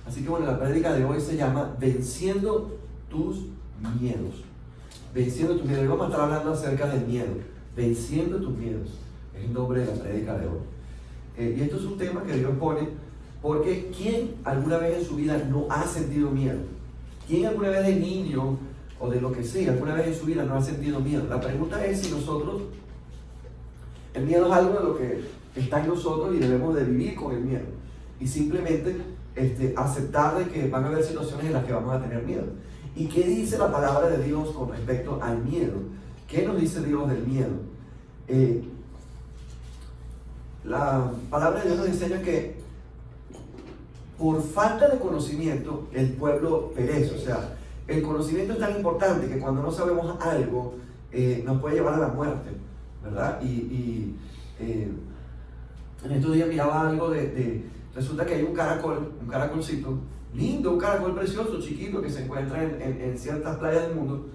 Así que bueno, la prédica de hoy se llama Venciendo tus miedos. Venciendo tus miedos. Y vamos a estar hablando acerca del miedo. Venciendo tus miedos. Es el nombre de la prédica de hoy. Y esto es un tema que Dios pone porque ¿quién alguna vez en su vida no ha sentido miedo? ¿Quién alguna vez de niño o de lo que sea, alguna vez en su vida no ha sentido miedo? La pregunta es si nosotros, el miedo es algo de lo que está en nosotros y debemos de vivir con el miedo. Y simplemente aceptar de que van a haber situaciones en las que vamos a tener miedo. ¿Y qué dice la palabra de Dios con respecto al miedo? ¿Qué nos dice Dios del miedo? La palabra de Dios nos enseña que por falta de conocimiento el pueblo perece. O sea, el conocimiento es tan importante que cuando no sabemos algo nos puede llevar a la muerte, ¿verdad? En estos días miraba algo resulta que hay un caracolcito, lindo, un caracol precioso, chiquito, que se encuentra en ciertas playas del mundo,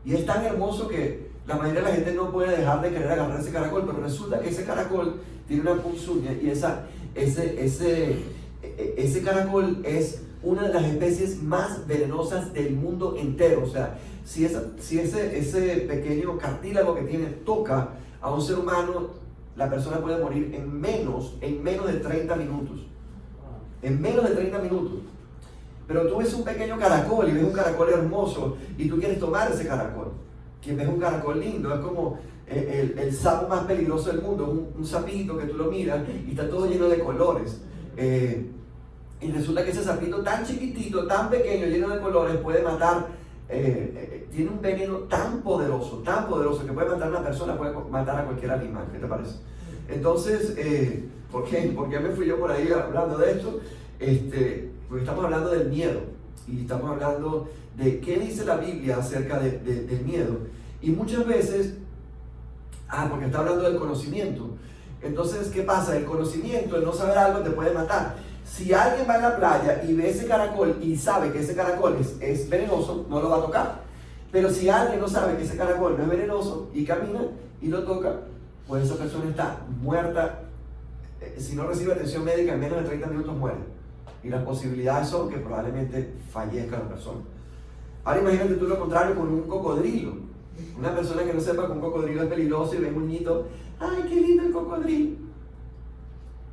y es tan hermoso que la mayoría de la gente no puede dejar de querer agarrar ese caracol, pero resulta que ese caracol tiene una punzuña y ese caracol es una de las especies más venenosas del mundo entero. O sea, si ese pequeño cartílago que tiene toca a un ser humano, la persona puede morir en menos de 30 minutos. En menos de 30 minutos. Pero tú ves un pequeño caracol y ves un caracol hermoso y tú quieres tomar ese caracol. Que ves un caracol lindo, es como el sapo más peligroso del mundo, un sapito que tú lo miras y está todo lleno de colores. Y resulta que ese sapito tan chiquitito, tan pequeño, lleno de colores, puede matar, tiene un veneno tan poderoso que puede matar a una persona, puede matar a cualquier animal. ¿Qué te parece? Entonces, ¿por qué me fui yo por ahí hablando de esto? Porque estamos hablando del miedo y estamos hablando de qué dice la Biblia acerca del miedo. Y muchas veces, porque está hablando del conocimiento. Entonces, ¿qué pasa? El conocimiento, el no saber algo te puede matar. Si alguien va a la playa y ve ese caracol y sabe que ese caracol es venenoso, no lo va a tocar. Pero si alguien no sabe que ese caracol no es venenoso y camina y lo toca, pues esa persona está muerta. Si no recibe atención médica en menos de 30 minutos muere. Y las posibilidades son que probablemente fallezca la persona. Ahora imagínate tú lo contrario con un cocodrilo. Una persona que no sepa que un cocodrilo es peligroso y ve un niñito, ¡ay, qué lindo el cocodrilo!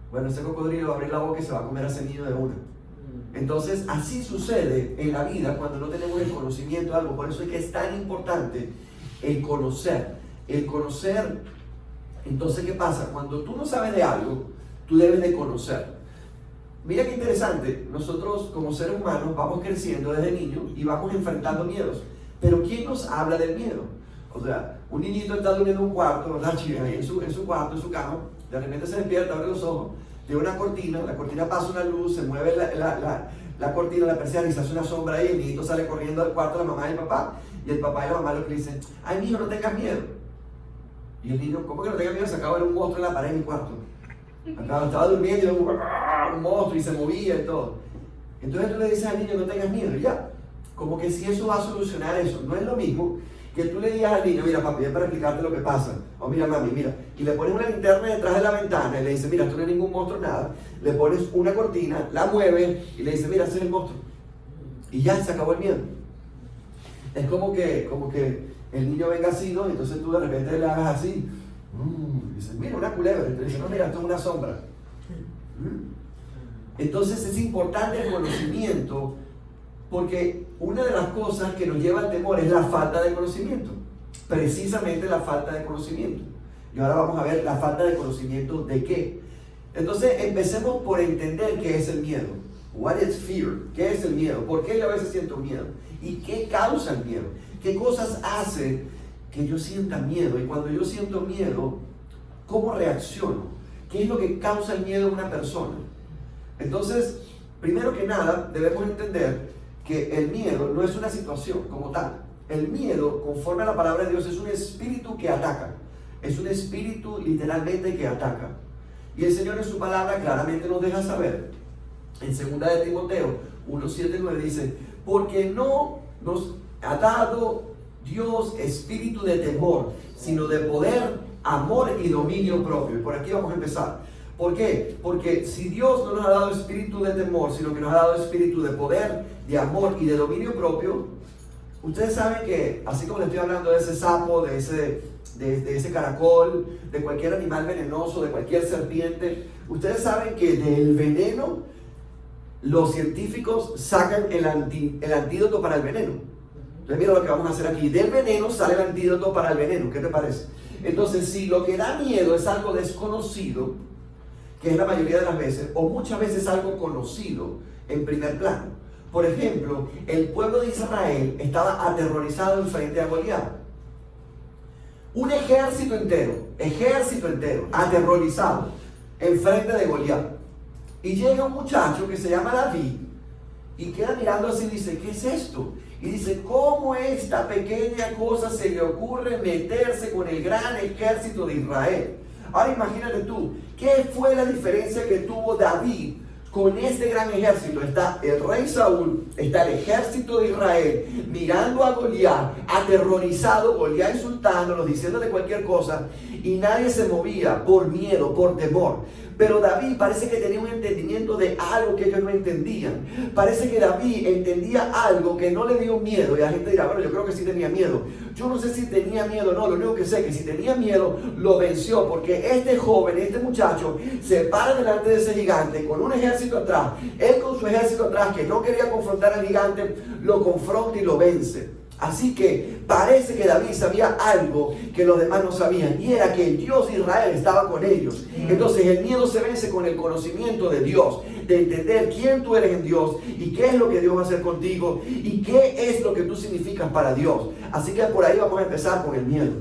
Bueno, ese cocodrilo va a abrir la boca y se va a comer a ese niño de una. Entonces, así sucede en la vida cuando no tenemos el conocimiento de algo. Por eso es que es tan importante el conocer. El conocer, entonces, ¿qué pasa? Cuando tú no sabes de algo, tú debes de conocer. Mira qué interesante, nosotros como seres humanos vamos creciendo desde niños y vamos enfrentando miedos. Pero ¿quién nos habla del miedo? O sea, un niñito está durmiendo en un cuarto, ¿verdad? Ahí en su cuarto, en su cama, de repente se despierta, abre los ojos, tiene una cortina, la cortina pasa una luz, se mueve la cortina, la persiana y se hace una sombra ahí, el niñito sale corriendo al cuarto de la mamá y el papá, y el papá y la mamá lo que le dicen, ¡ay, niño, no tengas miedo! Y el niño, ¿cómo que no tengas miedo? Se acaba de ver un monstruo en la pared de mi cuarto. Estaba durmiendo y un monstruo y se movía y todo. Entonces tú le dices al niño, no tengas miedo, y ya. Como que si eso va a solucionar eso. No es lo mismo que tú le digas al niño, mira papi, ven para explicarte lo que pasa. O mira mami, mira. Y le pones una linterna detrás de la ventana y le dices, mira, tú no eres ningún monstruo, nada. Le pones una cortina, la mueves y le dices, mira, ese es el monstruo. Y ya se acabó el miedo. Es como que el niño venga así, ¿no? Y entonces tú de repente le hagas así. Y dices, mira, una culebra. Y te dice, no, mira, esto es una sombra. Entonces es importante el conocimiento, porque una de las cosas que nos lleva al temor es la falta de conocimiento. Precisamente la falta de conocimiento. Y ahora vamos a ver la falta de conocimiento de qué. Entonces empecemos por entender qué es el miedo. What is fear? ¿Qué es el miedo? ¿Por qué yo a veces siento miedo? ¿Y qué causa el miedo? ¿Qué cosas hacen que yo sienta miedo? Y cuando yo siento miedo, ¿cómo reacciono? ¿Qué es lo que causa el miedo a una persona? Entonces, primero que nada, debemos entender que el miedo no es una situación como tal. El miedo, conforme a la palabra de Dios, es un espíritu que ataca. Es un espíritu literalmente que ataca. Y el Señor en su palabra claramente nos deja saber, en 2 de Timoteo 1:7-9 dice, porque no nos ha dado Dios espíritu de temor, sino de poder, amor y dominio propio. Y por aquí vamos a empezar. ¿Por qué? Porque si Dios no nos ha dado espíritu de temor, sino que nos ha dado espíritu de poder, de amor y de dominio propio, ustedes saben que, así como les estoy hablando de ese sapo, de ese caracol, de cualquier animal venenoso, de cualquier serpiente, ustedes saben que del veneno los científicos sacan el antídoto para el veneno. Entonces mira lo que vamos a hacer aquí. Del veneno sale el antídoto para el veneno. ¿Qué te parece? Entonces, si lo que da miedo es algo desconocido, que es la mayoría de las veces, o muchas veces algo conocido en primer plano. Por ejemplo, el pueblo de Israel estaba aterrorizado en frente a Goliat. Un ejército entero, aterrorizado en frente de Goliat. Y llega un muchacho que se llama David y queda mirando así y dice, ¿qué es esto? Y dice, ¿cómo esta pequeña cosa se le ocurre meterse con el gran ejército de Israel? Ahora imagínate tú, ¿qué fue la diferencia que tuvo David con este gran ejército? Está el rey Saúl, está el ejército de Israel mirando a Goliat, aterrorizado, Goliat insultándolo, diciéndole cualquier cosa, y nadie se movía por miedo, por temor. Pero David parece que tenía un entendimiento de algo que ellos no entendían. Parece que David entendía algo que no le dio miedo. Y la gente dirá, bueno, yo creo que sí tenía miedo. Yo no sé si tenía miedo o no. Lo único que sé es que si tenía miedo, lo venció. Porque este joven, este muchacho, se para delante de ese gigante con un ejército atrás. Él con su ejército atrás, que no quería confrontar al gigante, lo confronta y lo vence. Así que parece que David sabía algo que los demás no sabían, y era que el Dios de Israel estaba con ellos. Entonces el miedo se vence con el conocimiento de Dios, de entender quién tú eres en Dios y qué es lo que Dios va a hacer contigo y qué es lo que tú significas para Dios. Así que por ahí vamos a empezar con el miedo.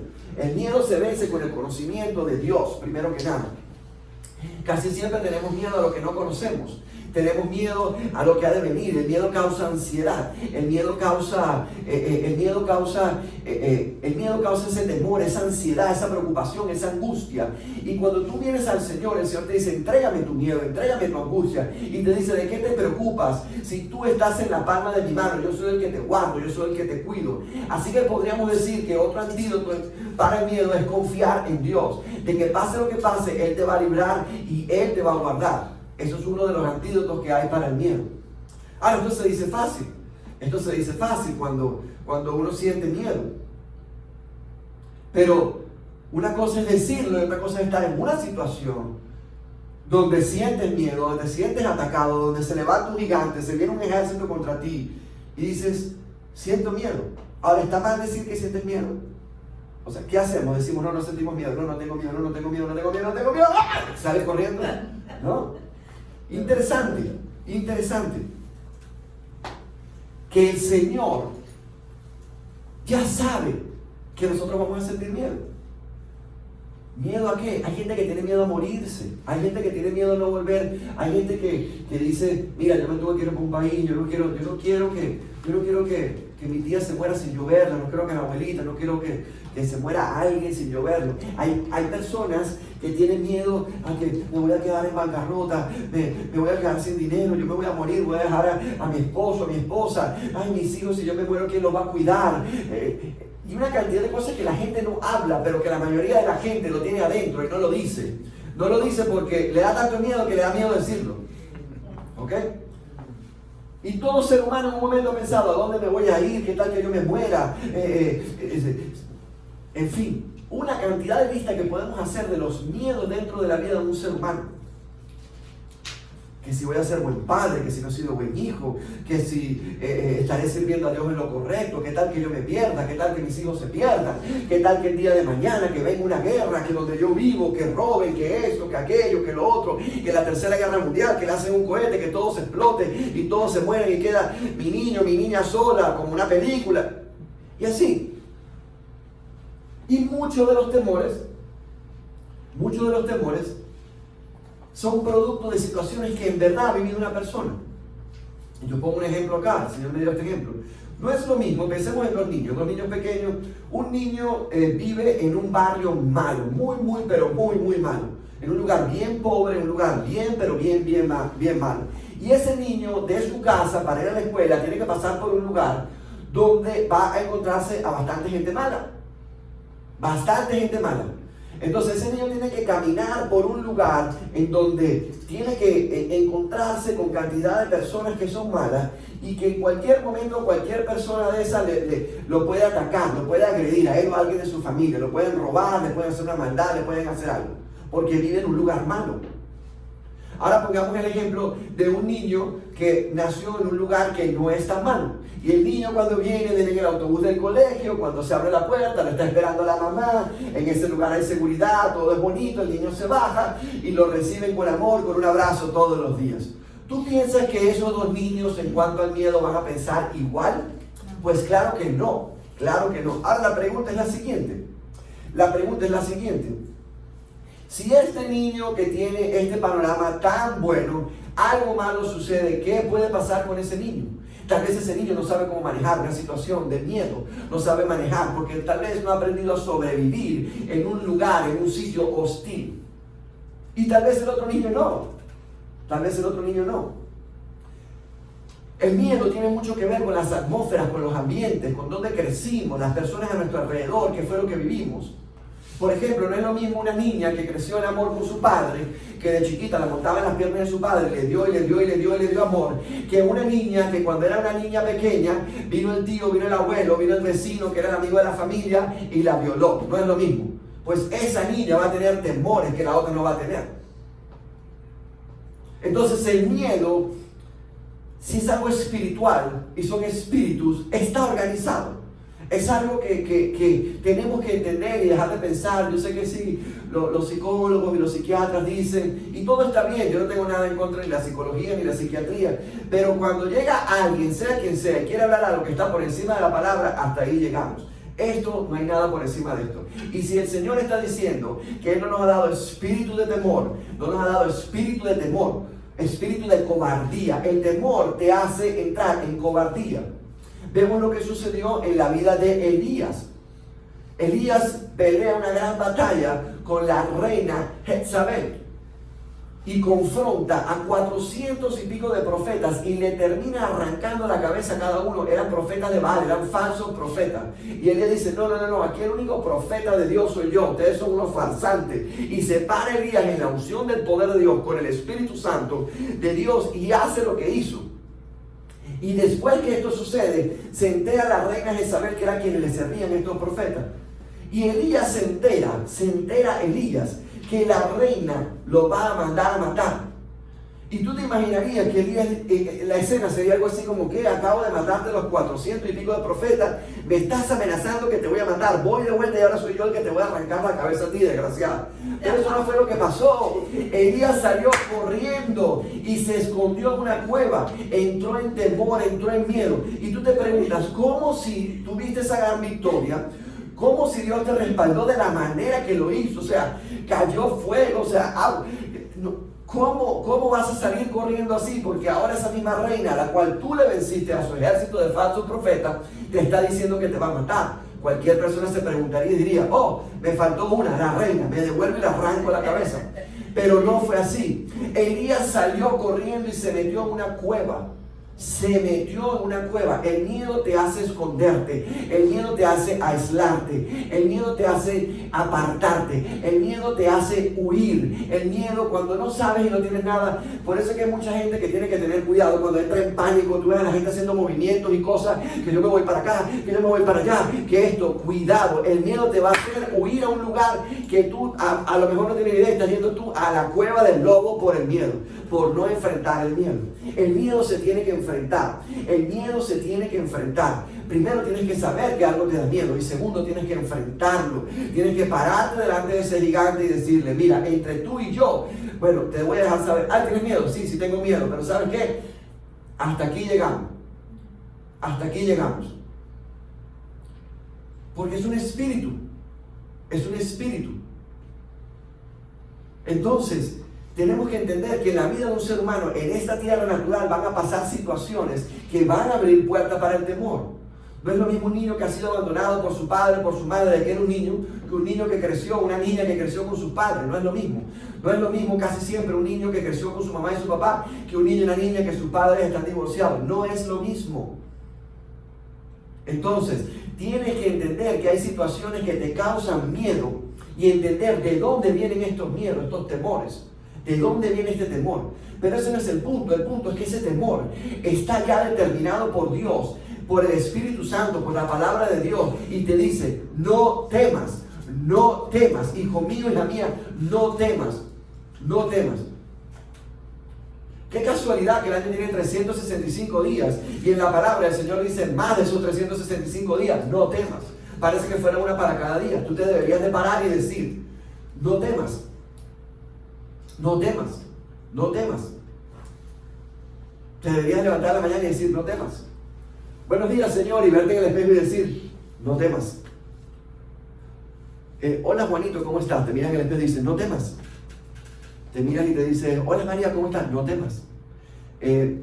El miedo se vence con el conocimiento de Dios, primero que nada. Casi siempre tenemos miedo a lo que no conocemos. Tenemos miedo a lo que ha de venir. El miedo causa ansiedad. El miedo causa ese temor, esa ansiedad, esa preocupación, esa angustia. Y cuando tú vienes al Señor, el Señor te dice, entrégame tu miedo, entrégame tu angustia. Y te dice, ¿de qué te preocupas? Si tú estás en la palma de mi mano, yo soy el que te guardo, yo soy el que te cuido. Así que podríamos decir que otro antídoto para el miedo es confiar en Dios. De que pase lo que pase, Él te va a librar y Él te va a guardar. Eso es uno de los antídotos que hay para el miedo. Ahora, esto se dice fácil. Esto se dice fácil cuando uno siente miedo. Pero una cosa es decirlo y otra cosa es estar en una situación donde sientes miedo, donde sientes atacado, donde se levanta un gigante, se viene un ejército contra ti y dices, siento miedo. Ahora, ¿está mal decir que sientes miedo? O sea, ¿qué hacemos? Decimos, no sentimos miedo, no tengo miedo, no tengo miedo, no tengo miedo, no tengo miedo. ¿Sales corriendo? ¿No? Interesante que el Señor ya sabe que nosotros vamos a sentir miedo. ¿Miedo a qué? Hay gente que tiene miedo a morirse, hay gente que tiene miedo a no volver, hay gente que dice, mira, yo me tuve que ir para un país, yo no quiero que mi tía se muera sin yo verla, no quiero que mi abuelita, no quiero que se muera alguien sin yo verlo. Hay personas que tienen miedo a que me voy a quedar en bancarrota, me voy a quedar sin dinero, yo me voy a morir, voy a dejar a mi esposo, a mi esposa, ay, mis hijos, si yo me muero, ¿quién los va a cuidar? Y una cantidad de cosas que la gente no habla, pero que la mayoría de la gente lo tiene adentro y no lo dice. No lo dice porque le da tanto miedo que le da miedo decirlo. ¿Ok? Y todo ser humano en un momento ha pensado, ¿a dónde me voy a ir? ¿Qué tal que yo me muera? En fin, una cantidad de listas que podemos hacer de los miedos dentro de la vida de un ser humano. Que si voy a ser buen padre, que si no he sido buen hijo, que si estaré sirviendo a Dios en lo correcto, qué tal que yo me pierda, qué tal que mis hijos se pierdan, qué tal que el día de mañana que venga una guerra, que donde yo vivo, que roben, que esto, que aquello, que lo otro, que la tercera guerra mundial, que le hacen un cohete, que todo se explote y todos se mueren y queda mi niño, mi niña sola, como una película. Y así. Y muchos de los temores son producto de situaciones que en verdad ha vivido una persona. Yo pongo un ejemplo acá, el Señor me dio este ejemplo. No es lo mismo, pensemos en los niños pequeños. Un niño vive en un barrio malo, muy malo. En un lugar bien pobre, en un lugar bien malo. Y ese niño de su casa para ir a la escuela tiene que pasar por un lugar donde va a encontrarse a bastante gente mala. Entonces ese niño tiene que caminar por un lugar en donde tiene que encontrarse con cantidad de personas que son malas y que en cualquier momento cualquier persona de esa lo puede atacar, lo puede agredir a él o a alguien de su familia, lo pueden robar, le pueden hacer una maldad, le pueden hacer algo, porque vive en un lugar malo. Ahora pongamos el ejemplo de un niño que nació en un lugar que no es tan malo. Y el niño cuando viene en el autobús del colegio, cuando se abre la puerta, le está esperando a la mamá, en ese lugar hay seguridad, todo es bonito, el niño se baja y lo reciben con amor, con un abrazo todos los días. ¿Tú piensas que esos dos niños en cuanto al miedo van a pensar igual? Pues claro que no, claro que no. Ahora la pregunta es la siguiente. Si este niño que tiene este panorama tan bueno, algo malo sucede, ¿qué puede pasar con ese niño? Tal vez ese niño no sabe cómo manejar una situación de miedo, no sabe manejar porque tal vez no ha aprendido a sobrevivir en un lugar, en un sitio hostil. Y tal vez el otro niño no. El miedo tiene mucho que ver con las atmósferas, con los ambientes, con dónde crecimos, las personas a nuestro alrededor, qué fue lo que vivimos. Por ejemplo, no es lo mismo una niña que creció en amor con su padre, que de chiquita la montaba en las piernas de su padre, le dio amor, que una niña que cuando era una niña pequeña, vino el tío, vino el abuelo, vino el vecino, que era el amigo de la familia, y la violó. No es lo mismo. Pues esa niña va a tener temores que la otra no va a tener. Entonces el miedo, si es algo espiritual y son espíritus, está organizado. Es algo que tenemos que entender y dejar de pensar. Yo sé que sí, los psicólogos y los psiquiatras dicen, y todo está bien, yo no tengo nada en contra de la psicología ni la psiquiatría, pero cuando llega alguien, sea quien sea, y quiere hablar algo que está por encima de la palabra, hasta ahí llegamos. Esto, no hay nada por encima de esto. Y si el Señor está diciendo que Él no nos ha dado espíritu de temor, no nos ha dado espíritu de temor, espíritu de cobardía. El temor te hace entrar en cobardía. Vemos lo que sucedió en la vida de Elías. Elías pelea una gran batalla con la reina Jezabel y confronta a 400 y pico de profetas y le termina arrancando la cabeza a cada uno. Eran profetas de Baal, eran falsos profetas. Y Elías dice, no, aquí el único profeta de Dios soy yo, ustedes son unos farsantes. Y se para Elías en la unción del poder de Dios, con el Espíritu Santo de Dios, y hace lo que hizo. Y después que esto sucede, se entera la reina Jezabel, que era quienes le servían estos profetas. Y Elías se entera Elías que la reina lo va a mandar a matar. Y tú te imaginarías que Elías, la escena sería algo así como que acabo de matarte los 400 y pico de profetas, me estás amenazando que te voy a matar, voy de vuelta y ahora soy yo el que te voy a arrancar la cabeza a ti, desgraciado. Pero eso no fue lo que pasó. Elías salió corriendo y se escondió en una cueva, entró en temor, entró en miedo. Y tú te preguntas, ¿cómo si tuviste esa gran victoria? ¿Cómo si Dios te respaldó de la manera que lo hizo? O sea, cayó fuego, o sea, ¿cómo vas a salir corriendo así? Porque ahora esa misma reina, a la cual tú le venciste a su ejército de falsos profetas, te está diciendo que te va a matar. Cualquier persona se preguntaría y diría, me faltó una, la reina, me devuelve y le arranco la cabeza. Pero no fue así. Elías salió corriendo y se metió en una cueva. El miedo te hace esconderte, el miedo te hace aislarte, el miedo te hace apartarte, el miedo te hace huir, el miedo cuando no sabes y no tienes nada. Por eso es que hay mucha gente que tiene que tener cuidado cuando entra en pánico. Tú ves a la gente haciendo movimientos y cosas, que yo me voy para acá, que yo me voy para allá, que esto, cuidado. El miedo te va a hacer huir a un lugar que tú a lo mejor no tienes idea. Estás yendo tú a la cueva del lobo por el miedo, por no enfrentar el miedo. El miedo se tiene que enfrentar. Primero tienes que saber que algo te da miedo, y segundo tienes que enfrentarlo. Tienes que pararte delante de ese gigante y decirle, mira, entre tú y yo, bueno, te voy a dejar saber, ¿tienes miedo? Sí, tengo miedo, pero ¿sabes qué? Hasta aquí llegamos. Porque es un espíritu. Entonces, tenemos que entender que en la vida de un ser humano, en esta tierra natural, van a pasar situaciones que van a abrir puertas para el temor. No es lo mismo un niño que ha sido abandonado por su padre, por su madre, que era un niño, que un niño que creció, una niña que creció con su padre. No es lo mismo. No es lo mismo casi siempre un niño que creció con su mamá y su papá, que un niño y una niña que sus padres están divorciados. No es lo mismo. Entonces, tienes que entender que hay situaciones que te causan miedo. y entender de dónde vienen estos miedos, estos temores. ¿De dónde viene este temor? Pero ese no es el punto es que ese temor está ya determinado por Dios, por el Espíritu Santo, por la palabra de Dios, y te dice, no temas, hijo mío, hija mía, no temas. Qué casualidad que el año tiene 365 días y en la palabra el Señor dice más de esos 365 días, no temas. Parece que fuera una para cada día. Tú te deberías de parar y decir, no temas. Te deberías levantar a la mañana y decir, no temas. Buenos días, Señor, y verte en el espejo y decir, no temas. Hola, Juanito, ¿cómo estás? Te miras en el espejo y dices, no temas. Te miras y te dices, hola, María, ¿cómo estás? No temas.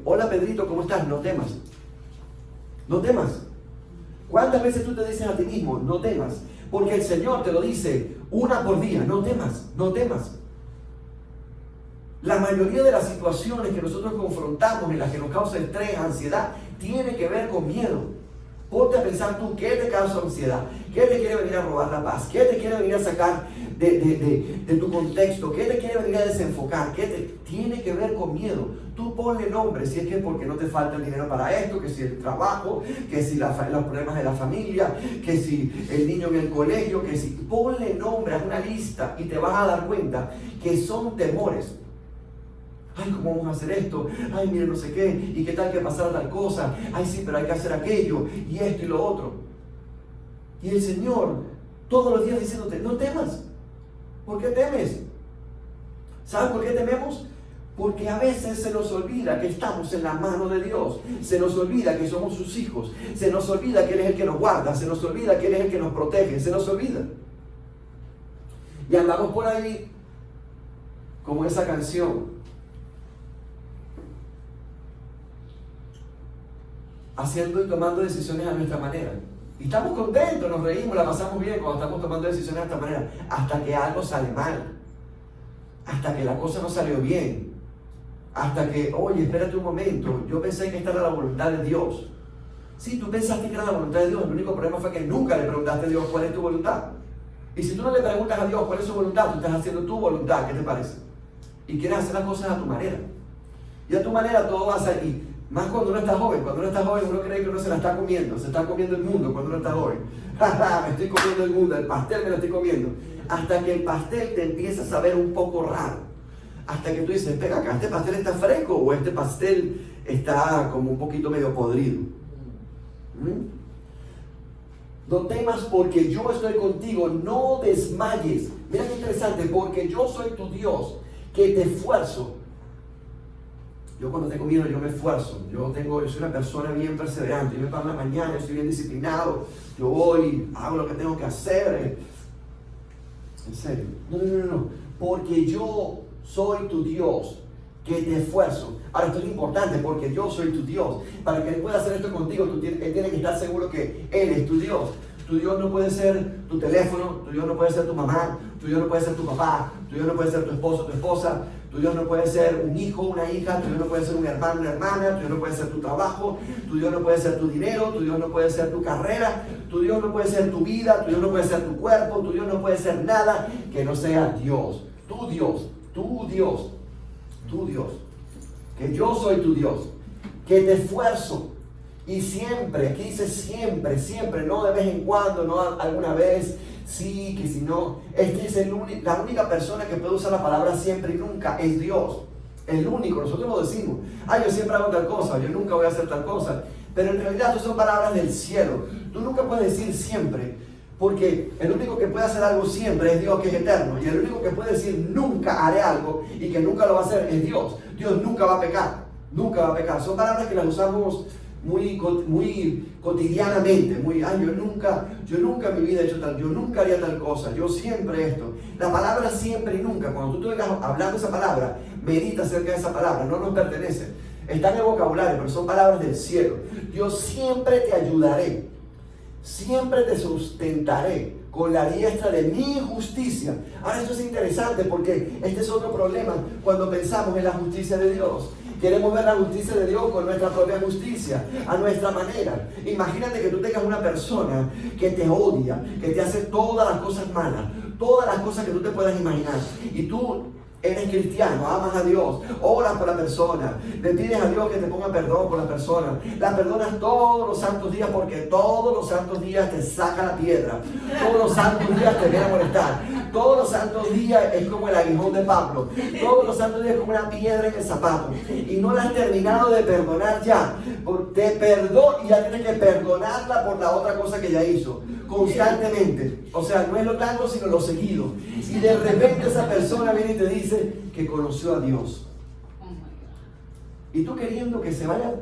Hola, Pedrito, ¿cómo estás? No temas. No temas. ¿Cuántas veces tú te dices a ti mismo, no temas? Porque el Señor te lo dice una por día, no temas. La mayoría de las situaciones que nosotros confrontamos, en las que nos causa estrés, ansiedad, tiene que ver con miedo. Ponte a pensar tú, ¿qué te causa ansiedad? ¿Qué te quiere venir a robar la paz? ¿Qué te quiere venir a sacar de tu contexto? ¿Qué te quiere venir a desenfocar? Tiene que ver con miedo? Tú ponle nombre, si es que porque no te falta el dinero para esto, que si el trabajo, que si los problemas de la familia, que si el niño en el colegio, que si... Ponle nombre, haz una lista y te vas a dar cuenta que son temores. Ay, ¿cómo vamos a hacer esto? Ay, mire, no sé qué. ¿Y qué tal que pasara tal cosa? Ay, sí, pero hay que hacer aquello. Y esto y lo otro. Y el Señor, todos los días diciéndote, no temas. ¿Por qué temes? ¿Sabes por qué tememos? Porque a veces se nos olvida que estamos en la mano de Dios. Se nos olvida que somos sus hijos. Se nos olvida que Él es el que nos guarda. Se nos olvida que Él es el que nos protege. Se nos olvida. Y andamos por ahí como esa canción. Haciendo y tomando decisiones a nuestra manera. Y estamos contentos, nos reímos, la pasamos bien cuando estamos tomando decisiones de esta manera. Hasta que algo sale mal. Hasta que la cosa no salió bien. Hasta que, oye, espérate un momento, yo pensé que esta era la voluntad de Dios. Sí, tú pensaste que era la voluntad de Dios, el único problema fue que nunca le preguntaste a Dios cuál es tu voluntad. Y si tú no le preguntas a Dios cuál es su voluntad, tú estás haciendo tu voluntad, ¿qué te parece? Y quieres hacer las cosas a tu manera. Y a tu manera todo va a salir. Más cuando uno está joven. Cuando uno está joven uno cree que uno se la está comiendo. Se está comiendo el mundo cuando uno está joven. Me estoy comiendo el mundo, el pastel me lo estoy comiendo. Hasta que el pastel te empieza a saber un poco raro. Hasta que tú dices, espera acá, ¿este pastel está fresco o este pastel está como un poquito medio podrido? No temas porque yo estoy contigo, no desmayes. Mira qué interesante, porque yo soy tu Dios, que te esfuerzo. Yo cuando tengo miedo, yo me esfuerzo. Yo soy una persona bien perseverante. Yo me paro en la mañana, yo soy bien disciplinado. Yo voy, hago lo que tengo que hacer. En serio. No. Porque yo soy tu Dios, que te esfuerzo. Ahora, esto es importante porque yo soy tu Dios. Para que Él pueda hacer esto contigo, Él tiene que estar seguro que Él es tu Dios. Tu Dios no puede ser tu teléfono, tu Dios no puede ser tu mamá, tu Dios no puede ser tu papá, tu Dios no puede ser tu esposo, tu esposa, tu Dios no puede ser un hijo, una hija, tu Dios no puede ser un hermano, una hermana, tu Dios no puede ser tu trabajo, tu Dios no puede ser tu dinero, tu Dios no puede ser tu carrera, tu Dios no puede ser tu vida, tu Dios no puede ser tu cuerpo, tu Dios no puede ser nada que no sea Dios. Tu Dios, tu Dios, tu Dios. Que yo soy tu Dios, que te esfuerzo. Y siempre, aquí dice siempre, no de vez en cuando, no alguna vez, sí, que si no. Este es la única persona que puede usar la palabra siempre y nunca, es Dios. El único, nosotros lo decimos. Yo siempre hago tal cosa, yo nunca voy a hacer tal cosa. Pero en realidad eso son palabras del cielo. Tú nunca puedes decir siempre, porque el único que puede hacer algo siempre es Dios, que es eterno. Y el único que puede decir nunca haré algo y que nunca lo va a hacer es Dios. Dios nunca va a pecar, nunca va a pecar. Son palabras que las usamos muy cotidianamente, yo nunca en mi vida he hecho tal, yo nunca haría tal cosa, yo siempre esto. La palabra siempre y nunca, cuando tú te oigas hablando esa palabra, medita acerca de esa palabra, no nos pertenece. Está en el vocabulario, pero son palabras del cielo. Yo siempre te ayudaré, siempre te sustentaré con la diestra de mi justicia. Ahora esto es interesante porque este es otro problema cuando pensamos en la justicia de Dios. Queremos ver la justicia de Dios con nuestra propia justicia, a nuestra manera. Imagínate que tú tengas una persona que te odia, que te hace todas las cosas malas. todas las cosas que tú te puedas imaginar. Y tú eres cristiano, amas a Dios, oras por la persona, le pides a Dios que te ponga perdón por la persona, la perdonas todos los santos días porque todos los santos días te saca la piedra, todos los santos días te viene a molestar, todos los santos días es como el aguijón de Pablo, todos los santos días es como una piedra en el zapato y no la has terminado de perdonar ya, te perdonó y ya tienes que perdonarla por la otra cosa que ya hizo, constantemente. O sea, no es lo tanto sino lo seguido. Y de repente esa persona viene y te dice que conoció a Dios. Y tú queriendo que se vaya,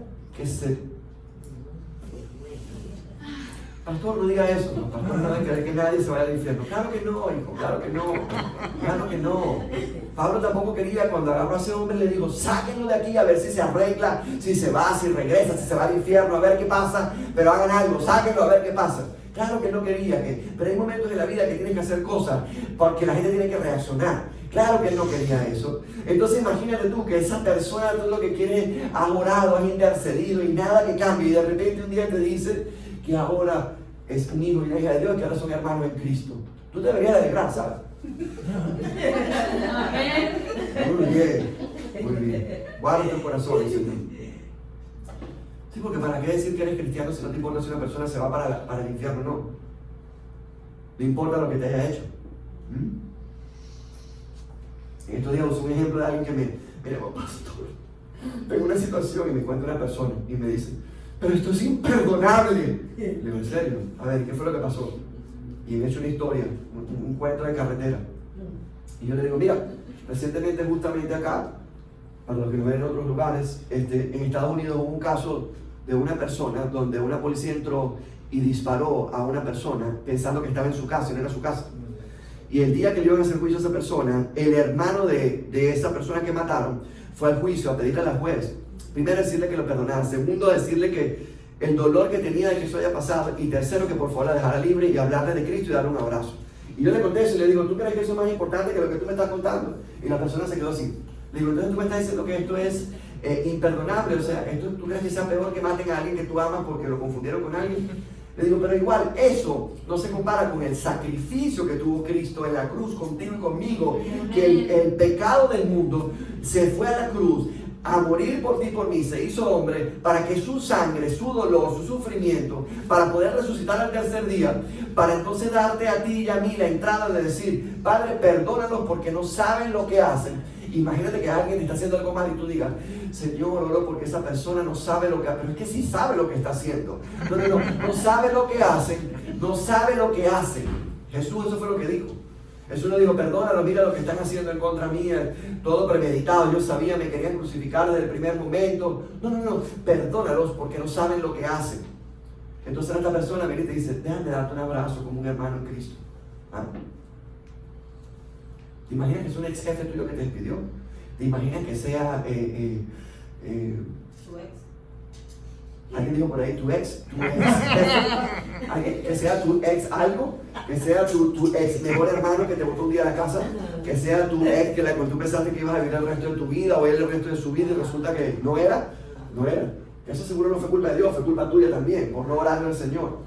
pastor, no diga eso, no, pastor, no debe querer que nadie se vaya al infierno. Claro que no, hijo, claro que no, claro que no. Pablo tampoco quería, cuando agarró a ese hombre, le dijo, sáquenlo de aquí a ver si se arregla, si se va, si regresa, si se va al infierno, a ver qué pasa, pero hagan algo, sáquenlo a ver qué pasa. Claro que no quería, pero hay momentos en la vida que tienes que hacer cosas porque la gente tiene que reaccionar. Claro que él no quería eso. Entonces imagínate tú que esa persona, todo lo que quiere, ha orado, ha intercedido y nada que cambie. Y de repente un día te dice que ahora es un hijo y una hija de Dios, que ahora son hermanos en Cristo. Tú te deberías alegrar, ¿sabes? Muy bien, muy bien. Guarda tu corazón, Señor. Sí, porque ¿para qué decir que eres cristiano si no te importa si una persona se va para el infierno o no? No importa lo que te haya hecho. En estos días usé un ejemplo de alguien que me llamó, pastor, tengo una situación y me cuenta una persona y me dice, pero esto es imperdonable. Le digo, ¿en serio? A ver, ¿qué fue lo que pasó? Y me he hecho una historia, un cuento de carretera. Y yo le digo, mira, recientemente justamente acá, para los que nos ven en otros lugares, en Estados Unidos hubo un caso de una persona donde una policía entró y disparó a una persona pensando que estaba en su casa y no era su casa. Y el día que le iban a hacer juicio a esa persona, el hermano de esa persona que mataron fue al juicio a pedirle a la juez, primero decirle que lo perdonara, segundo decirle que el dolor que tenía de que eso haya pasado, y tercero que por favor la dejara libre y hablarle de Cristo y darle un abrazo. Y yo le contesto y le digo, ¿tú crees que eso es más importante que lo que tú me estás contando? Y la persona se quedó así. Le digo, entonces tú me estás diciendo que esto es imperdonable, o sea, ¿tú crees que sea peor que maten a alguien que tú amas porque lo confundieron con alguien? Le digo, pero igual, eso no se compara con el sacrificio que tuvo Cristo en la cruz contigo y conmigo, que el pecado del mundo se fue a la cruz a morir por ti y por mí, se hizo hombre para que su sangre, su dolor, su sufrimiento, para poder resucitar al tercer día, para entonces darte a ti y a mí la entrada de decir, Padre, perdónalos porque no saben lo que hacen. Imagínate que alguien te está haciendo algo mal y tú digas, Señor, oro porque esa persona no sabe lo que hace, pero es que sí sabe lo que está haciendo. No sabe lo que hacen, no sabe lo que hacen. Jesús eso fue lo que dijo. Jesús no dijo, perdónalo, mira lo que están haciendo en contra mía, todo premeditado, yo sabía, me querían crucificar desde el primer momento. No, perdónalos porque no saben lo que hacen. Entonces esta persona viene y te dice, déjame darte un abrazo como un hermano en Cristo. ¿Ah? ¿Te imaginas que es un ex jefe tuyo que te despidió? ¿Te imaginas que sea tu ex? alguien dijo por ahí, tu ex jefe? Que sea tu ex algo, que sea tu ex mejor hermano que te botó un día a la casa, que sea tu ex que tú pensaste que ibas a vivir el resto de tu vida o él el resto de su vida y resulta que no era. Eso seguro no fue culpa de Dios, fue culpa tuya también, por no orar al Señor.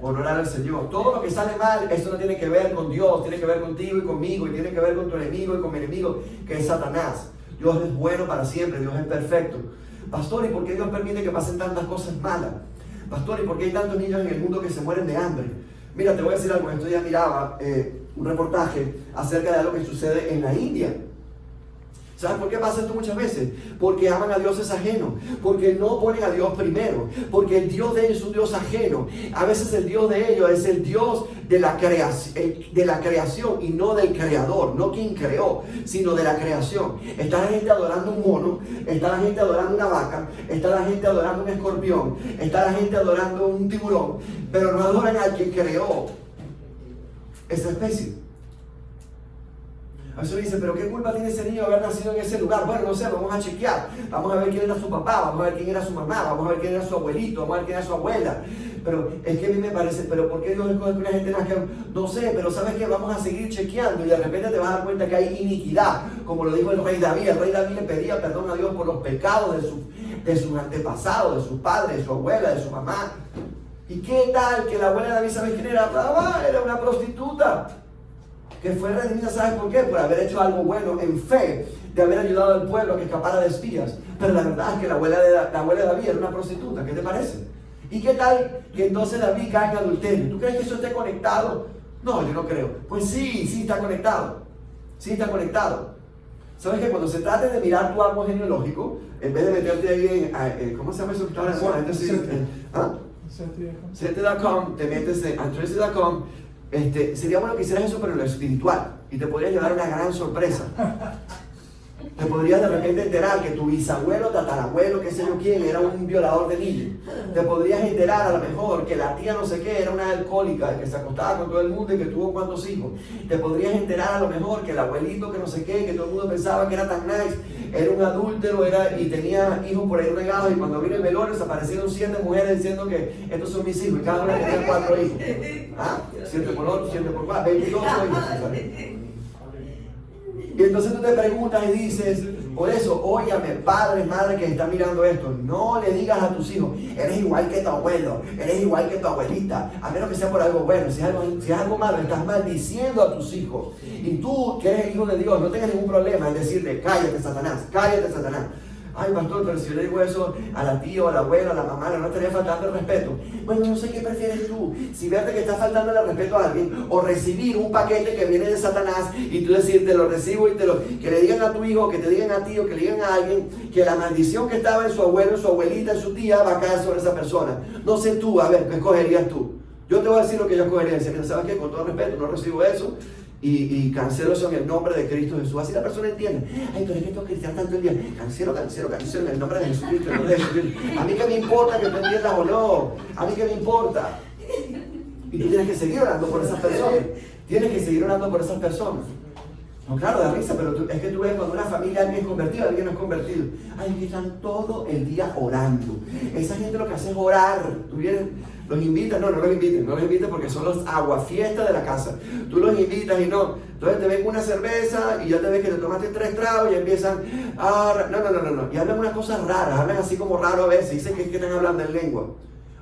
Por no orar al Señor. Todo lo que sale mal, esto no tiene que ver con Dios, tiene que ver contigo y conmigo, y tiene que ver con tu enemigo y con mi enemigo, que es Satanás. Dios es bueno para siempre, Dios es perfecto. Pastor, ¿y por qué Dios permite que pasen tantas cosas malas? Pastor, ¿y por qué hay tantos niños en el mundo que se mueren de hambre? Mira, te voy a decir algo. Estos días miraba un reportaje acerca de algo que sucede en la India. ¿Sabes por qué pasa esto muchas veces? Porque aman a dioses ajenos, porque no ponen a Dios primero, porque el Dios de ellos es un Dios ajeno. A veces el Dios de ellos es el Dios de la creación y no del creador, no quien creó, sino de la creación. Está la gente adorando un mono, está la gente adorando una vaca, está la gente adorando un escorpión, está la gente adorando un tiburón, pero no adoran al que creó esa especie. A veces dice, pero ¿qué culpa tiene ese niño de haber nacido en ese lugar? Bueno, no sé, vamos a chequear, vamos a ver quién era su papá, vamos a ver quién era su mamá, vamos a ver quién era su abuelito, vamos a ver quién era su abuela. Pero es que a mí me parece, pero ¿por qué Dios escoge que una gente nazca? No sé, pero ¿sabes qué? Vamos a seguir chequeando y de repente te vas a dar cuenta que hay iniquidad, como lo dijo el rey David. El rey David le pedía perdón a Dios por los pecados de sus antepasados, de su padre, de su abuela, de su mamá. ¿Y qué tal que la abuela de David, ¿sabes quién era? Era una prostituta. que fue redimida, ¿sabes por qué? Por haber hecho algo bueno en fe, de haber ayudado al pueblo a que escapara de espías. Pero la verdad es que la abuela de David era una prostituta, ¿qué te parece? ¿Y qué tal que entonces David cae en adulterio? ¿Tú crees que eso esté conectado? No, yo no creo. Pues sí, sí está conectado. Sí está conectado. ¿Sabes que cuando se trate de mirar tu árbol genealógico, en vez de meterte ahí en, ¿cómo se llama eso que está en moda? Sete.com, te metes en Andrés.com, sería bueno que hicieras eso pero en lo espiritual y te podrías llevar una gran sorpresa. Te podrías de repente enterar que tu bisabuelo, tatarabuelo, qué sé yo quién, era un violador de niños. Te podrías enterar a lo mejor que la tía no sé qué era una alcohólica que se acostaba con todo el mundo y que tuvo cuantos hijos. Te podrías enterar a lo mejor que el abuelito que no sé qué, que todo el mundo pensaba que era tan nice, era un adúltero y tenía hijos por ahí regados, y cuando vino el velorio se aparecieron 7 mujeres diciendo que estos son mis hijos y cada una tenía 4 hijos. 7 por 8, 7 por 4, 22 hijos. Y entonces tú te preguntas y dices, por eso, óyame, padre, madre que está mirando esto, no le digas a tus hijos, eres igual que tu abuelo, eres igual que tu abuelita, a menos que sea por algo bueno. Si es algo malo, estás maldiciendo a tus hijos. Y tú, que eres el hijo de Dios, no tengas ningún problema en decirle, cállate Satanás, cállate Satanás. Ay, pastor, pero si yo le digo eso a la tía o a la abuela, a la mamá, no estaría faltando el respeto. Bueno, no sé qué prefieres tú. Si verte que está faltando el respeto a alguien, o recibir un paquete que viene de Satanás y tú decir, te lo recibo y que le digan a tu hijo, que te digan a ti o que le digan a alguien que la maldición que estaba en su abuelo, en su abuelita, en su tía, va a caer sobre esa persona. No sé tú, a ver, ¿qué escogerías tú? Yo te voy a decir lo que yo escogería. Decir, ¿sabes qué? Con todo respeto, no recibo eso. Y cancelo eso en el nombre de Cristo Jesús. Así la persona entiende. Ay, pero es que tengo que cristiano tanto el día. Cancelo en el nombre de Jesucristo. A mí que me importa que tú entiendas o no. A mí que me importa. Y tú tienes que seguir orando por esas personas. Tienes que seguir orando por esas personas. No, claro, da risa, pero es que tú ves cuando una familia alguien es convertido, alguien no es convertido. Ay, que están todo el día orando. Esa gente lo que hace es orar. Tú vienes, los invitas, no los invites porque son los aguafiestas de la casa. Tú los invitas y no. Entonces te ven con una cerveza y ya te ves que te tomaste 3 tragos y empiezan a... No. Y hablan unas cosas raras, hablan así como raro a veces. Dicen que es que están hablando en lengua.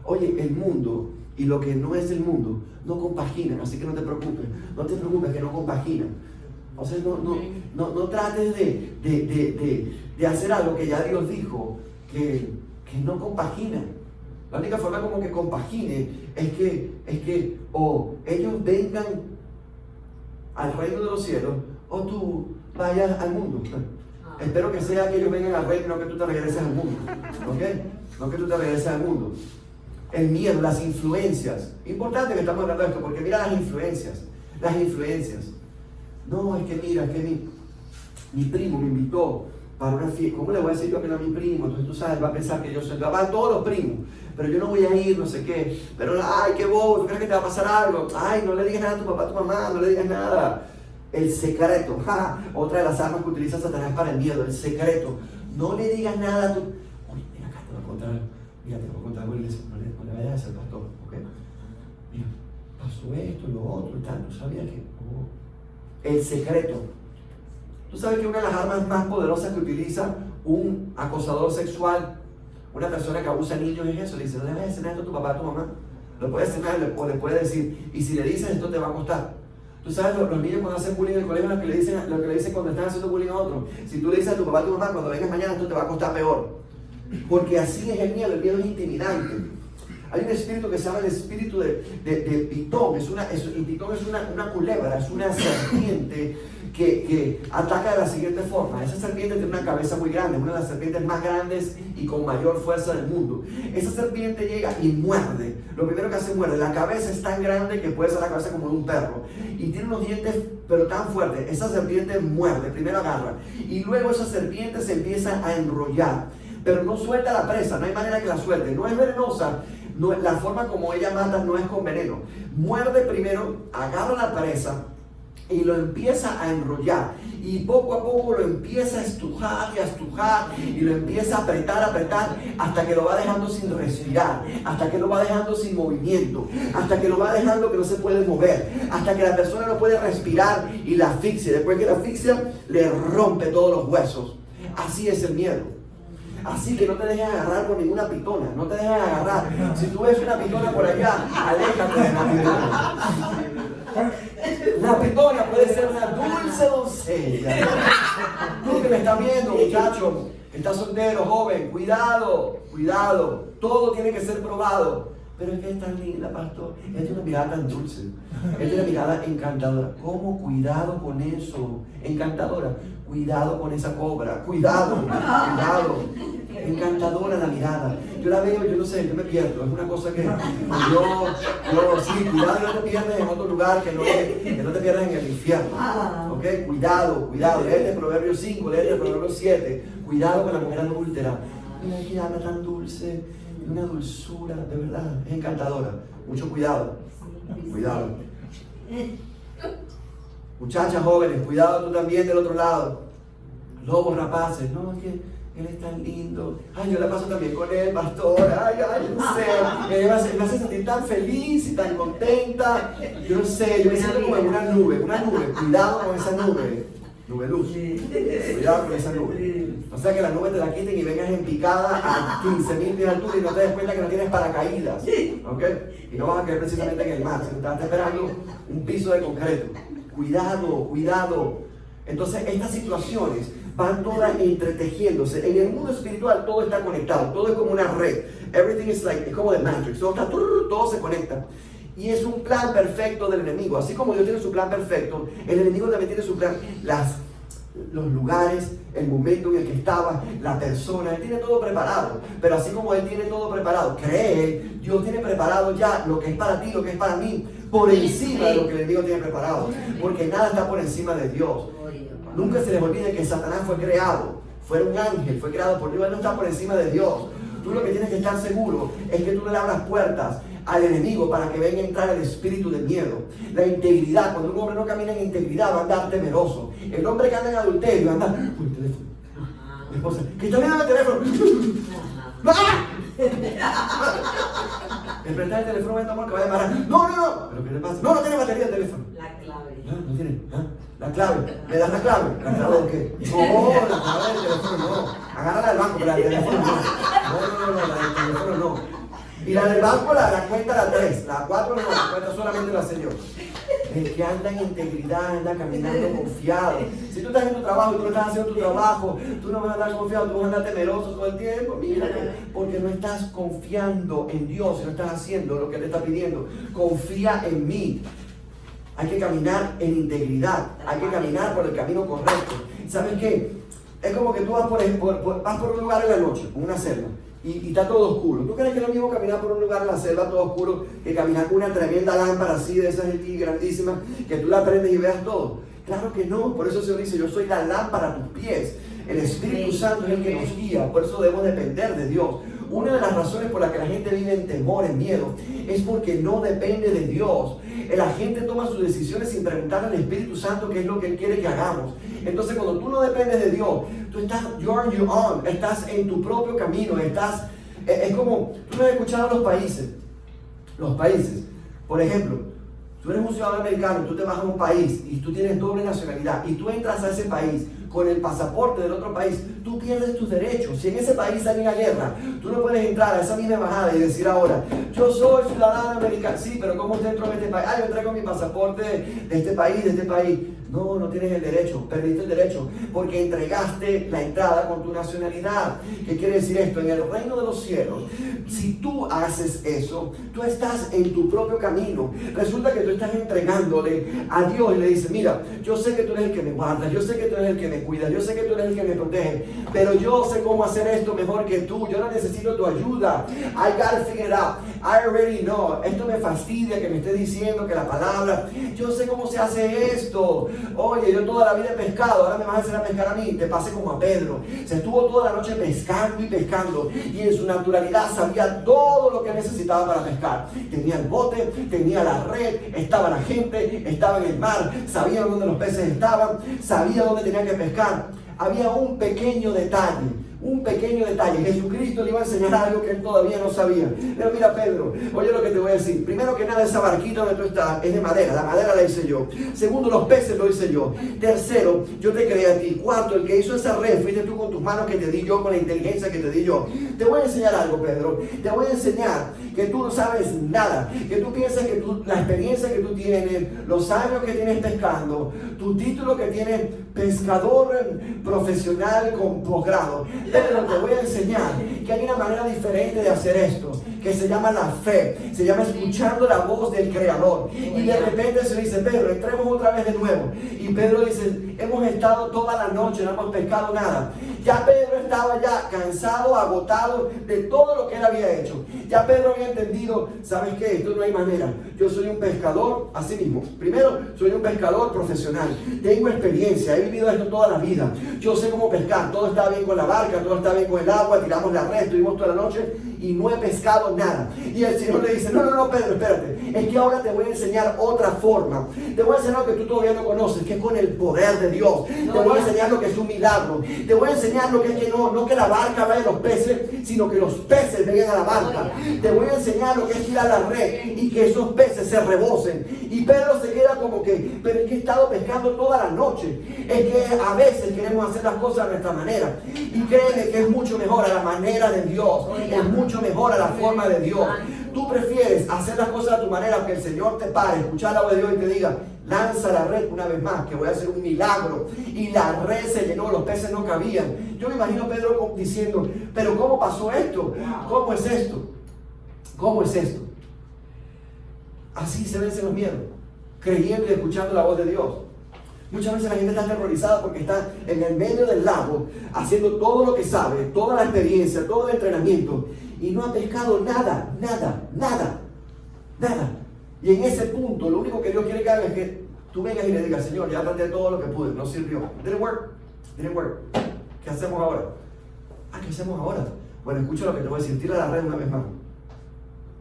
Oye, el mundo y lo que no es el mundo no compaginan, así que no te preocupes. No te preocupes que no compaginan. O sea, no trates de hacer algo que ya Dios dijo que no compagina. La única forma como que compagine es que o ellos vengan al reino de los cielos o tú vayas al mundo. Espero que sea que ellos vengan al reino y no que tú te regreses al mundo. ¿Ok? No que tú te regreses al mundo. El miedo, las influencias. Importante que estamos hablando de esto porque mira las influencias. Las influencias. No, es que mira, es que mi primo me invitó para una fiesta. ¿Cómo le voy a decir yo que no a mi primo? Entonces tú sabes, va a pensar que yo soy, van todos los primos, pero yo no voy a ir, no sé qué. Pero, ay, qué bobo, ¿tú crees que te va a pasar algo? Ay, no le digas nada a tu papá, a tu mamá, no le digas nada. El secreto, otra de las armas que utiliza Satanás para el miedo, el secreto. No le digas nada a tu... Oye, mira acá, te voy a contar, mira, te voy a contar algo, no le vayas a hacer pastor, ¿ok? Mira, pasó esto, lo otro y tal, no sabía que... El secreto. Tú sabes que una de las armas más poderosas que utiliza un acosador sexual, una persona que abusa a niños, es eso. Le dice, no le vayas a decir esto a tu papá, a tu mamá. Lo puedes decir o le puedes decir, y si le dices esto te va a costar. Tú sabes, los niños cuando hacen bullying en el colegio, lo que le dicen cuando están haciendo bullying a otro. Si tú le dices a tu papá, a tu mamá, cuando vengas mañana esto te va a costar peor. Porque así es el miedo es intimidante. Hay un espíritu que se llama el espíritu de Pitón. Y Pitón es una culebra, es una serpiente que ataca de la siguiente forma. Esa serpiente tiene una cabeza muy grande, una de las serpientes más grandes y con mayor fuerza del mundo. Esa serpiente llega y muerde. Lo primero que hace muerde. La cabeza es tan grande que puede ser la cabeza como de un perro. Y tiene unos dientes pero tan fuertes. Esa serpiente muerde, primero agarra. Y luego esa serpiente se empieza a enrollar. Pero no suelta la presa, no hay manera que la suelte. No es venenosa. No, la forma como ella mata no es con veneno. Muerde primero, agarra la presa y lo empieza a enrollar. Y poco a poco lo empieza a estrujar y lo empieza a apretar hasta que lo va dejando sin respirar, hasta que lo va dejando sin movimiento, hasta que lo va dejando que no se puede mover, hasta que la persona no puede respirar y la asfixia. Después que la asfixia, le rompe todos los huesos. Así es el miedo. Así que no te dejes agarrar por ninguna pitona, no te dejes agarrar. Si tú ves una pitona por allá, aléjate de la pitona. La pitona puede ser una dulce doncella. Tú que me estás viendo, muchacho, estás soltero, joven, cuidado, cuidado. Todo tiene que ser probado. Pero es que es tan linda, pastor. Ella tiene una mirada tan dulce. Ella tiene una mirada encantadora. ¿Cómo? Cuidado con eso. Encantadora. Cuidado con esa cobra. Cuidado, cuidado. Encantadora la mirada. Yo la veo, yo no sé, yo me pierdo. Es una cosa que sí, cuidado, no te pierdas en otro lugar, que no te pierdas en el infierno. ¿Ok? Cuidado, cuidado. Léete Proverbios 5, léete Proverbios 7. Cuidado con la mujer adúltera. Mira que habla tan dulce, una dulzura, de verdad, es encantadora. Mucho cuidado, cuidado. Muchachas jóvenes, cuidado tú también del otro lado. Lobos rapaces, no, es que él es tan lindo. Ay, yo la paso también con él, pastor. Ay, no sé. Me hace sentir tan feliz y tan contenta. Yo no sé, yo me siento como en una nube. Cuidado con esa nube. Nube luz. Cuidado con esa nube. O sea que la nube te la quiten y vengas en picada a 15.000 pies de altura y no te des cuenta que no tienes paracaídas. ¿Ok? Y no vas a caer precisamente en el mar, sino estás esperando un piso de concreto. Cuidado, cuidado. Entonces estas situaciones van todas entretejiéndose. En el mundo espiritual todo está conectado, todo es como una red. Everything is like, es como de Matrix, todo se conecta. Y es un plan perfecto del enemigo. Así como Dios tiene su plan perfecto, el enemigo también tiene su plan. Los lugares, el momento en el que estaba, la persona, él tiene todo preparado. Pero así como él tiene todo preparado, cree él, Dios tiene preparado ya lo que es para ti, lo que es para mí, por encima de lo que el enemigo tiene preparado. Porque nada está por encima de Dios. Nunca se les olvide que Satanás fue creado, fue un ángel, fue creado por Dios, él no está por encima de Dios. Tú lo que tienes que estar seguro es que tú no le abras puertas al enemigo para que venga a entrar el espíritu de miedo. La integridad, cuando un hombre no camina en integridad va a andar temeroso. El hombre que anda en adulterio anda, uy, el teléfono. Mi esposa, que está viendo el teléfono. ¡Ah! Le prestas el teléfono a este amor que va a llamar. No. ¿Pero qué le pasa? No tiene batería el teléfono. La clave. No tiene. La clave. ¿Le das la clave? ¿La clave de qué? No, la clave del teléfono no. Agárrala del banco, pero la del teléfono no. No, la del teléfono no. Y la del banco la cuenta la 3, la 4 no, la cuenta solamente la sé yo. El que anda en integridad, anda caminando confiado. Si tú estás en tu trabajo y tú no estás haciendo tu trabajo, tú no vas a andar confiado, tú vas a andar temeroso todo el tiempo. Mira, porque no estás confiando en Dios, no estás haciendo lo que Él te está pidiendo. Confía en mí. Hay que caminar en integridad, hay que caminar por el camino correcto. ¿Sabes qué? Es como que tú vas por un lugar en la noche, en una selva, y está todo oscuro. ¿Tú crees que es lo mismo caminar por un lugar en la selva todo oscuro que caminar con una tremenda lámpara así de esas y grandísimas que tú la prendes y veas todo? Claro que no, por eso el Señor dice, yo soy la lámpara a tus pies. El Espíritu Santo es el que nos guía, por eso debemos depender de Dios. Una de las razones por las que la gente vive en temor, en miedo, es porque no depende de Dios. La gente toma sus decisiones sin preguntarle al Espíritu Santo qué es lo que Él quiere que hagamos. Entonces cuando tú no dependes de Dios, tú estás, you're on your own, estás en tu propio camino, es como, tú no has escuchado los países, por ejemplo, tú eres un ciudadano americano, tú te vas a un país y tú tienes doble nacionalidad y tú entras a ese país con el pasaporte del otro país, tú pierdes tus derechos. Si en ese país hay una guerra, tú no puedes entrar a esa misma embajada y decir ahora, yo soy ciudadano americano. Sí, pero ¿cómo usted entró en este país? Yo entré con mi pasaporte de este país. No, no tienes el derecho, perdiste el derecho, porque entregaste la entrada con tu nacionalidad. ¿Qué quiere decir esto? En el reino de los cielos, si tú haces eso, tú estás en tu propio camino. Resulta que tú estás entregándole a Dios y le dices, mira, yo sé que tú eres el que me guarda, yo sé que tú eres el que me cuida, yo sé que tú eres el que me protege, pero yo sé cómo hacer esto mejor que tú. Yo no necesito tu ayuda. I gotta figure it out. I already know. Esto me fastidia que me estés diciendo que la palabra, yo sé cómo se hace esto. Oye, yo toda la vida he pescado, ahora me vas a hacer a pescar a mí. Te pase como a Pedro. Se estuvo toda la noche pescando y pescando, y en su naturalidad sabía todo lo que necesitaba para pescar. Tenía el bote, tenía la red, estaba la gente, estaba en el mar, sabía dónde los peces estaban, sabía dónde tenía que pescar. Había un pequeño detalle, un pequeño detalle. Jesucristo le iba a enseñar algo que él todavía no sabía. Pero mira, Pedro, oye lo que te voy a decir. Primero que nada, esa barquita donde tú estás es de madera. La madera la hice yo. Segundo, los peces lo hice yo. Tercero, yo te creé a ti. Cuarto, el que hizo esa red fuiste tú con tus manos que te di yo, con la inteligencia que te di yo. Te voy a enseñar algo, Pedro. Te voy a enseñar que tú no sabes nada. Que tú piensas que la experiencia que tú tienes, los años que tienes pescando, tu título que tienes pescador profesional con posgrado. Pero te voy a enseñar que hay una manera diferente de hacer esto, que se llama la fe, se llama escuchando la voz del Creador. Y de repente se dice, Pedro, entremos otra vez de nuevo. Y Pedro dice, hemos estado toda la noche, no hemos pescado nada. Ya Pedro estaba ya cansado, agotado de todo lo que él había hecho. Ya Pedro había entendido, ¿sabes qué? Esto no hay manera. Yo soy un pescador así mismo. Primero, soy un pescador profesional. Tengo experiencia, he vivido esto toda la vida. Yo sé cómo pescar, todo está bien con la barca, todo está bien con el agua, tiramos la red, estuvimos toda la noche y no he pescado nada. Y el Señor le dice, no, Pedro, espérate. Es que ahora te voy a enseñar otra forma. Te voy a enseñar lo que tú todavía no conoces, que es con el poder de Dios. Te voy a enseñar lo que es un milagro. Te voy a enseñar lo que es que no que la barca vaya a los peces, sino que los peces vengan a la barca. Te voy a enseñar lo que es tirar la red y que esos peces se rebosen. Y Pedro se queda como que, pero es que he estado pescando toda la noche. Es que a veces queremos hacer las cosas de nuestra manera. Y créeme que es mucho mejor a la manera de Dios. Es mucho mejor a la forma de Dios. Tú prefieres hacer las cosas a tu manera, que el Señor te pare, escuchar la voz de Dios y te diga, lanza la red una vez más, que voy a hacer un milagro. Y la red se llenó, los peces no cabían. Yo me imagino a Pedro diciendo, pero ¿cómo pasó esto? ¿Cómo es esto? ¿Cómo es esto? Así se vencen los miedos, creyendo y escuchando la voz de Dios. Muchas veces la gente está aterrorizada porque está en el medio del lago, haciendo todo lo que sabe, toda la experiencia, todo el entrenamiento, y no ha pescado nada. Y en ese punto, lo único que Dios quiere que haga es que tú vengas y le digas, Señor, ya traté todo lo que pude, no sirvió. Didn't work. ¿Qué hacemos ahora? ¿Qué hacemos ahora? Bueno, escucha lo que te voy a decir, tira la red una vez más.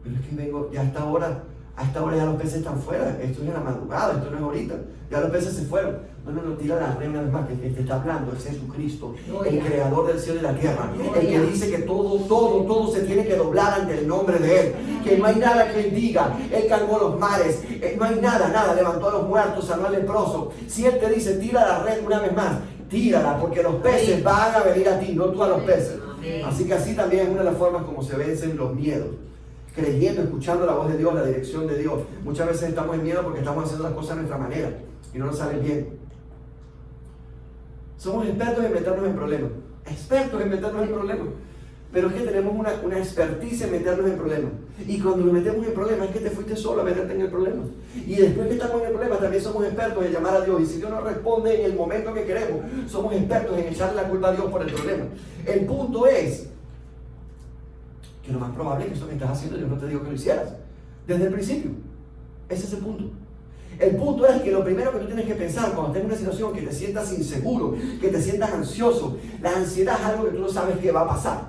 Pero es que vengo, ya a esta hora ya los peces están fuera, esto es en la madrugada, esto no es ahorita, ya los peces se fueron. No, tira la red una vez más, que el que te está hablando es Jesucristo, el creador del cielo y la tierra, el que dice que todo se tiene que doblar ante el nombre de Él, que no hay nada que Él diga. Él calmó los mares, no hay nada, levantó a los muertos, sanó al leproso. Si Él te dice, tira la red una vez más, tírala, porque los peces van a venir a ti, no tú a los peces. Así que así también es una de las formas como se vencen los miedos. Creyendo, escuchando la voz de Dios, la dirección de Dios. Muchas veces estamos en miedo porque estamos haciendo las cosas de nuestra manera y no nos salen bien. Somos expertos en meternos en problemas. Pero es que tenemos una experticia en meternos en problemas. Y cuando nos metemos en problemas es que te fuiste solo a meterte en el problema. Y después que estamos en el problema también somos expertos en llamar a Dios. Y si Dios no responde en el momento que queremos, somos expertos en echarle la culpa a Dios por el problema. El punto es que lo más probable es que eso que estás haciendo, yo no te digo que lo hicieras desde el principio. Ese es el punto. El punto es que lo primero que tú tienes que pensar cuando estés en una situación que te sientas inseguro, que te sientas ansioso, la ansiedad es algo que tú no sabes qué va a pasar.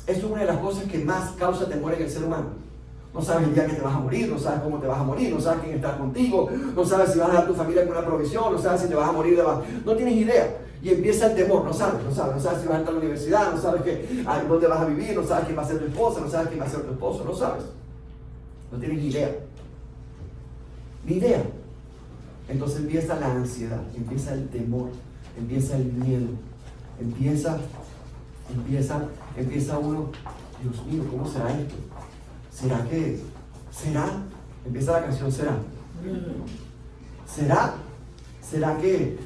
Eso es una de las cosas que más causa temor en el ser humano. No sabes el día que te vas a morir, no sabes cómo te vas a morir, no sabes quién está contigo, no sabes si vas a dar a tu familia alguna provisión, no sabes si te vas a morir de baja. No tienes idea. Y empieza el temor, no sabes si vas a entrar a la universidad, no sabes dónde vas a vivir, no sabes quién va a ser tu esposa, no sabes quién va a ser tu esposo, no sabes. No tienes ni idea. Entonces empieza la ansiedad, empieza el temor, empieza el miedo, empieza uno, Dios mío, ¿cómo será esto? ¿Será? Empieza la canción, ¿será? ¿Será que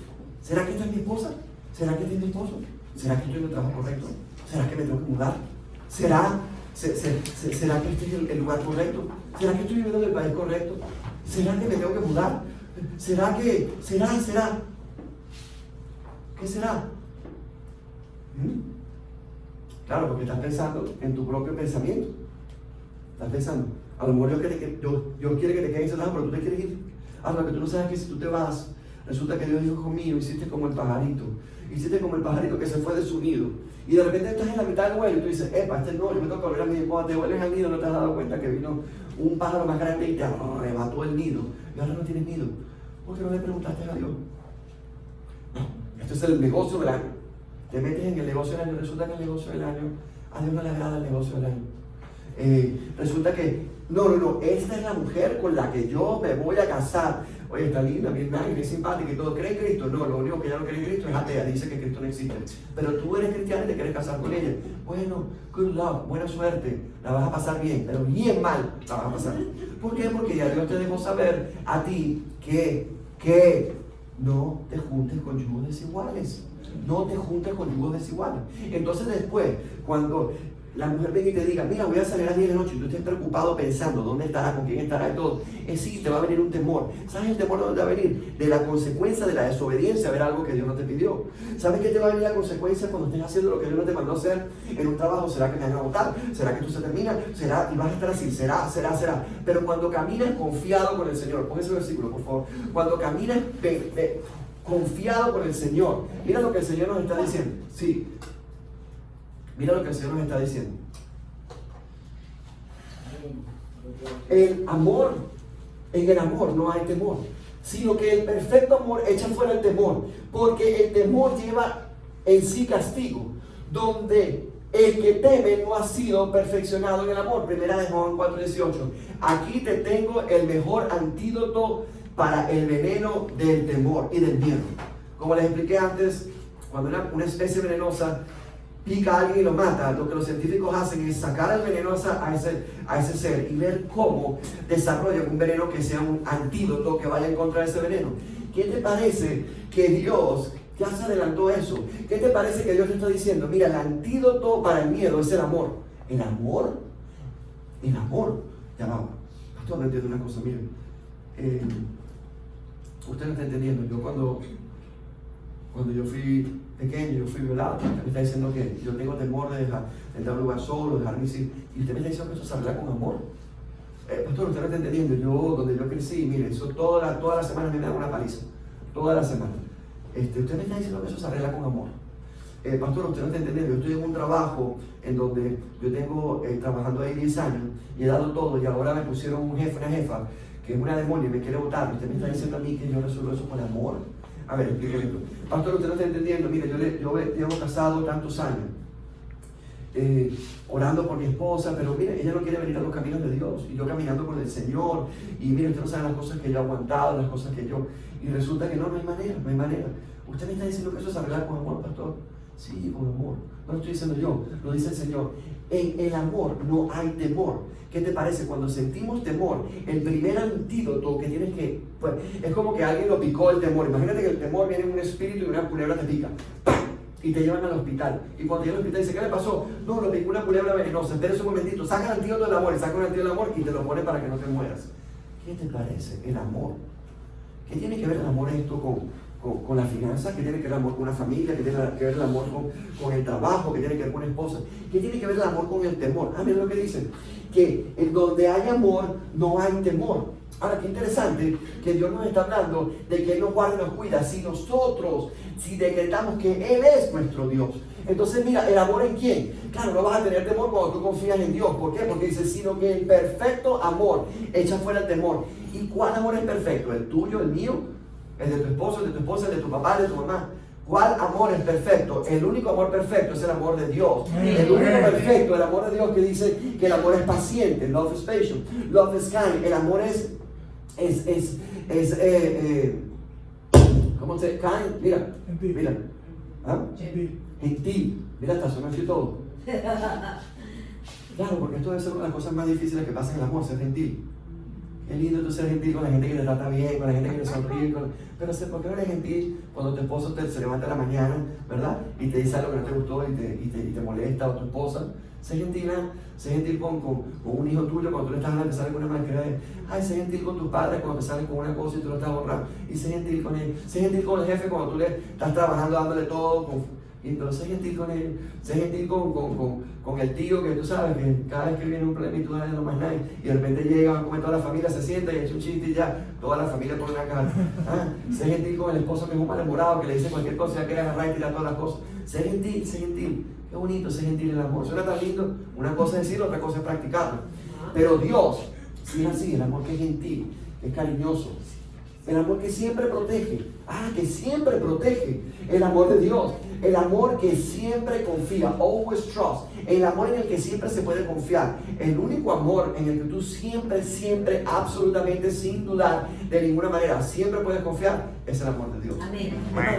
esta es mi esposa? ¿Será que este es mi esposo? ¿Será que estoy en el trabajo correcto? ¿Será que me tengo que mudar? ¿Será que este es el lugar correcto? ¿Será que estoy viviendo en el país correcto? ¿Será que me tengo que mudar? ¿Será? ¿Qué será? Claro, porque estás pensando en tu propio pensamiento. Estás pensando, a lo mejor Dios quiere que te quedes en lado, pero tú te quieres ir. Lo que tú no sabes es que si tú te vas, resulta que Dios dijo conmigo, hiciste como el pajarito que se fue de su nido. Y de repente estás en la mitad del vuelo y tú dices, no, yo me tengo que volver a mi nido. Cuando te vuelves al nido no te has dado cuenta que vino un pájaro más grande y te arrebató el nido. Y ahora no tienes nido. ¿Por qué no le preguntaste a Dios? Esto es el negocio del año. te metes en el negocio del año, resulta que el negocio del año, a Dios no le agrada el negocio del año. Resulta que, no, esta es la mujer con la que yo me voy a casar. Oye, está linda, bien nice, bien simpática y todo. ¿Cree en Cristo? No, lo único que ella no cree en Cristo es atea, dice que Cristo no existe. Pero tú eres cristiano y te quieres casar con ella. Bueno, good luck, buena suerte, la vas a pasar bien, pero bien mal la vas a pasar. ¿Por qué? Porque ya Dios te dejó saber a ti que no te juntes con yugos desiguales. No te juntes con yugos desiguales. Entonces después, cuando la mujer venga y te diga, mira, voy a salir a las 10 de la noche, y tú estés preocupado pensando dónde estará, con quién estará y todo, sí, te va a venir un temor. ¿Sabes el temor de dónde va a venir? De la consecuencia de la desobediencia a ver algo que Dios no te pidió. ¿Sabes qué te va a venir la consecuencia cuando estés haciendo lo que Dios no te mandó hacer en un trabajo? ¿Será que me van a votar? ¿Será que tú se terminas? ¿Será? Y vas a estar así, será. Pero cuando caminas confiado con el Señor, pon ese versículo, por favor. Cuando caminas confiado con el Señor, mira lo que el Señor nos está diciendo. Sí. Mira lo que el Señor nos está diciendo. El amor, en el amor no hay temor, sino que el perfecto amor echa fuera el temor, porque el temor lleva en sí castigo, donde el que teme no ha sido perfeccionado en el amor. Primera de Juan 4:18. Aquí te tengo el mejor antídoto para el veneno del temor y del miedo. Como les expliqué antes, cuando una especie venenosa pica a alguien y lo mata, lo que los científicos hacen es sacar el veneno a ese ser y ver cómo desarrolla un veneno que sea un antídoto que vaya en contra de ese veneno. ¿Qué te parece que Dios ya se adelantó eso? ¿Qué te parece que Dios te está diciendo? Mira, el antídoto para el miedo es el amor. ¿El amor? El amor. Ya vamos. Pastor, no entiendo una cosa, miren. Usted no está entendiendo. Yo cuando yo fui pequeño, yo fui violado. Usted me está diciendo que yo tengo temor de entrar a un lugar solo, dejar mis hijos. Y usted me está diciendo que eso se arregla con amor. Pastor, usted no está entendiendo. Yo, donde yo crecí, mire, eso toda la semana me dan una paliza. Toda la semana. Usted me está diciendo que eso se arregla con amor. Pastor, usted no está entendiendo. Yo estoy en un trabajo en donde yo tengo trabajando ahí 10 años y he dado todo. Y ahora me pusieron un jefe, una jefa, que es una demonia y me quiere votar. Usted me está diciendo a mí que yo resuelvo eso con amor. A ver, explíqueme esto. Pastor, usted no está entendiendo. Mire, yo llevo casado tantos años, orando por mi esposa, pero mire, ella no quiere venir a los caminos de Dios. Y yo caminando con el Señor. Y mire, usted no sabe las cosas que yo he aguantado, las cosas que yo... Y resulta que no hay manera. Usted me está diciendo que eso es arreglar con amor, pastor. Sí, con amor. No lo estoy diciendo yo, lo dice el Señor. En el amor no hay temor. ¿Qué te parece? Cuando sentimos temor, el primer antídoto que tienes que... Pues, es como que alguien lo picó el temor. Imagínate que el temor viene en un espíritu y una culebra te pica. ¡Pam! Y te llevan al hospital. Y cuando llegan al hospital dice, ¿qué le pasó? No, lo picó una culebra venenosa. Espera un momentito, saca el antídoto del amor y saca un antídoto del amor y te lo pone para que no te mueras. ¿Qué te parece? El amor. ¿Qué tiene que ver el amor esto con la finanza? ¿Qué tiene que ver el amor con una familia? ¿Qué tiene que ver el amor con el trabajo? ¿Qué tiene que ver con una esposa? ¿Qué tiene que ver el amor con el temor? Mira lo que dicen, que en donde hay amor no hay temor. Ahora, qué interesante que Dios nos está hablando de que Él nos guarda y nos cuida. Si decretamos que Él es nuestro Dios. Entonces, mira, ¿el amor en quién? Claro, no vas a tener temor cuando tú confías en Dios. ¿Por qué? Porque dice, sino que el perfecto amor echa fuera el temor. ¿Y cuál amor es perfecto? ¿El tuyo, el mío? ¿El de tu esposo, el de tu esposa, el de tu papá, el de tu mamá? ¿Cuál amor es perfecto? El único amor perfecto es el amor de Dios. El único perfecto, el amor de Dios, que dice que el amor es paciente. Love is patient. Love is kind. El amor es ¿cómo se dice? Kind. Mira. ¿Ah? Gentil. Mira, hasta se me fue todo. Claro, porque esto debe ser una de las cosas más difíciles que pasa en el amor, ser gentil. Qué lindo tú ser gentil con la gente que te trata bien, con la gente que te sonríe. Pero ¿por qué no eres gentil cuando tu esposo se levanta a la mañana, ¿verdad? Y te dice algo que no te gustó y te molesta, o tu esposa? Sé gentil con un hijo tuyo cuando tú le estás hablando, te sale con una manera de, ay, sé gentil con tus padres cuando te salen con una cosa y tú lo estás honrando. Y sé gentil con él. Sé gentil con el jefe cuando tú le estás trabajando, dándole todo. Y entonces sé gentil con él. Sé gentil con el tío que tú sabes que cada vez que viene un problema y tú dale lo más nice. Y de repente llega, va a comer toda la familia, se sienta y echa un chiste y ya, toda la familia pone una cara. Sé gentil con el esposo que es un malhumorado, que le dice cualquier cosa y ya quiere agarrar y tirar todas las cosas. Sé gentil. Qué bonito ser gentil en el amor. Suena tan lindo. Una cosa es decirlo, otra cosa es practicarlo. Pero Dios, sí es así, el amor que es gentil, que es cariñoso. El amor que siempre protege. Que siempre protege. El amor de Dios. El amor que siempre confía, always trust. El amor en el que siempre se puede confiar. El único amor en el que tú siempre, absolutamente, sin dudar, de ninguna manera, siempre puedes confiar, es el amor de Dios. Amén.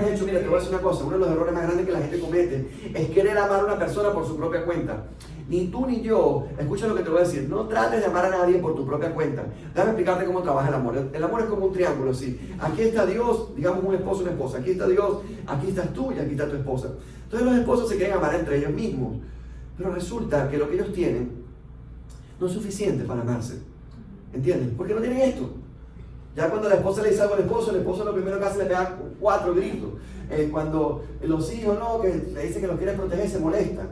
De hecho, mira, te voy a decir una cosa. Uno de los errores más grandes que la gente comete es querer amar a una persona por su propia cuenta. Ni tú ni yo, escucha lo que te voy a decir, no trates de amar a nadie por tu propia cuenta. Déjame explicarte cómo trabaja el amor. El amor es como un triángulo, ¿sí? Aquí está Dios, digamos un esposo y una esposa. Aquí está Dios, aquí estás tú y aquí está tu esposa. Entonces los esposos se quieren amar entre ellos mismos. Pero resulta que lo que ellos tienen no es suficiente para amarse. ¿Entiendes? Porque no tienen esto. Ya cuando la esposa le dice algo al esposo, el esposo lo primero que hace es le pega 4 gritos. Cuando los hijos no, que le dicen que los quieren proteger, se molestan.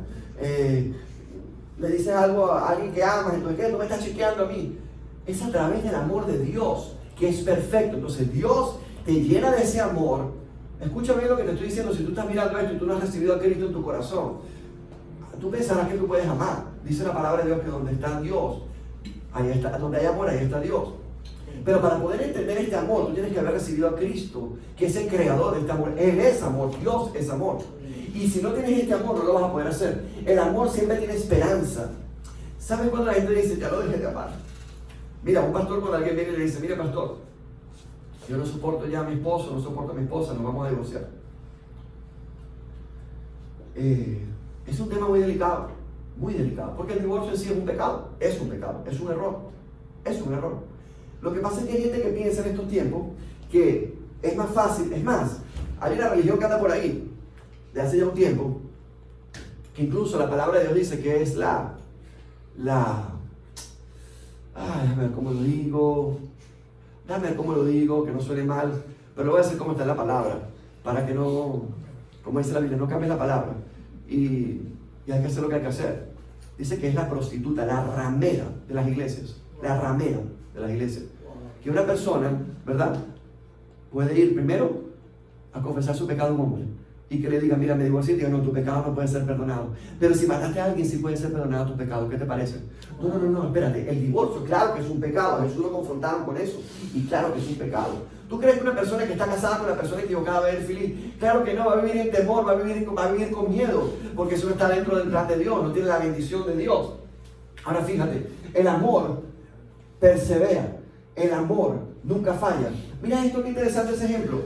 Le dices algo a alguien que amas, entonces, ¿qué? Tú me estás chequeando a mí. Es a través del amor de Dios, que es perfecto. Entonces Dios te llena de ese amor. Escucha bien lo que te estoy diciendo. Si tú estás mirando esto y tú no has recibido a Cristo en tu corazón, tú pensarás que tú puedes amar. Dice la palabra de Dios que donde está Dios, ahí está, donde hay amor, ahí está Dios. Pero para poder entender este amor, tú tienes que haber recibido a Cristo, que es el creador de este amor. Él es amor, Dios es amor. Y si no tienes este amor, no lo vas a poder hacer. El amor siempre tiene esperanza. ¿Sabes cuando la gente dice, ya lo dejé de amar? Mira, un pastor cuando alguien viene y le dice, mira pastor, yo no soporto ya a mi esposo, no soporto a mi esposa, nos vamos a divorciar. Es un tema muy delicado, porque el divorcio en sí es un pecado, es un error. Lo que pasa es que hay gente que piensa en estos tiempos que es más fácil, es más, hay una religión que anda por ahí, de hace ya un tiempo, que incluso la palabra de Dios dice que es déjame ver cómo lo digo, que no suene mal, pero lo voy a decir como está en la palabra, para que no, como dice la Biblia, no cambie la palabra, y hay que hacer lo que hay que hacer. Dice que es la prostituta, la ramera de las iglesias, que una persona, ¿verdad?, puede ir primero a confesar su pecado a un hombre, y que le diga, mira, me divorcié, y diga, no, tu pecado no puede ser perdonado. Pero si mataste a alguien, sí puede ser perdonado tu pecado. ¿Qué te parece? No, espérate. El divorcio, claro que es un pecado. A Jesús lo confrontaron con eso. Y claro que es un pecado. ¿Tú crees que una persona que está casada con una persona equivocada va a vivir feliz? Claro que no, va a vivir en temor, va a vivir con miedo. Porque eso no está dentro del plan de Dios, no tiene la bendición de Dios. Ahora fíjate, el amor persevera. El amor nunca falla. Mira esto, qué interesante ese ejemplo.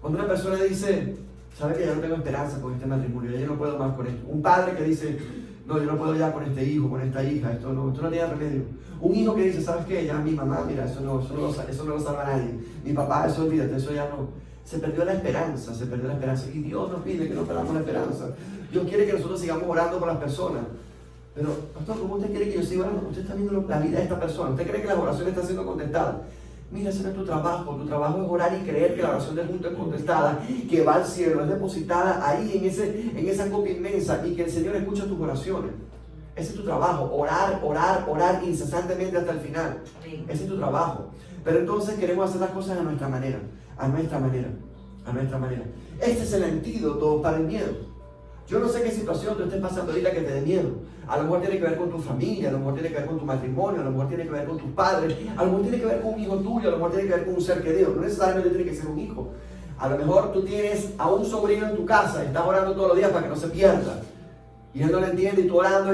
Cuando una persona dice, sabe que ya no tengo esperanza con este matrimonio, ya yo no puedo más con esto. Un padre que dice, no, yo no puedo ya con este hijo, con esta hija, esto no tiene remedio. Un hijo que dice, ¿sabes qué? Ya mi mamá, mira, eso no lo salva a nadie. Mi papá, eso olvídate, eso ya no. Se perdió la esperanza. Y Dios nos pide que no perdamos la esperanza. Dios quiere que nosotros sigamos orando por las personas. Pero, pastor, ¿cómo usted quiere que yo siga orando? Usted está viendo la vida de esta persona. ¿Usted cree que las oraciones están siendo contestadas? Mira, ese no es tu trabajo. Tu trabajo es orar y creer que la oración del justo es contestada, que va al cielo, es depositada ahí en esa copia inmensa y que el Señor escucha tus oraciones. Ese es tu trabajo, orar incesantemente hasta el final. Ese es tu trabajo. Pero entonces queremos hacer las cosas a nuestra manera. Este es el antídoto para el miedo. Yo no sé qué situación tú estés pasando ahorita que te dé miedo. A lo mejor tiene que ver con tu familia, a lo mejor tiene que ver con tu matrimonio, a lo mejor tiene que ver con tus padres, a lo mejor tiene que ver con un hijo tuyo, a lo mejor tiene que ver con un ser querido. No necesariamente tiene que ser un hijo. A lo mejor tú tienes a un sobrino en tu casa y estás orando todos los días para que no se pierda. Y él no lo entiende y tú orando.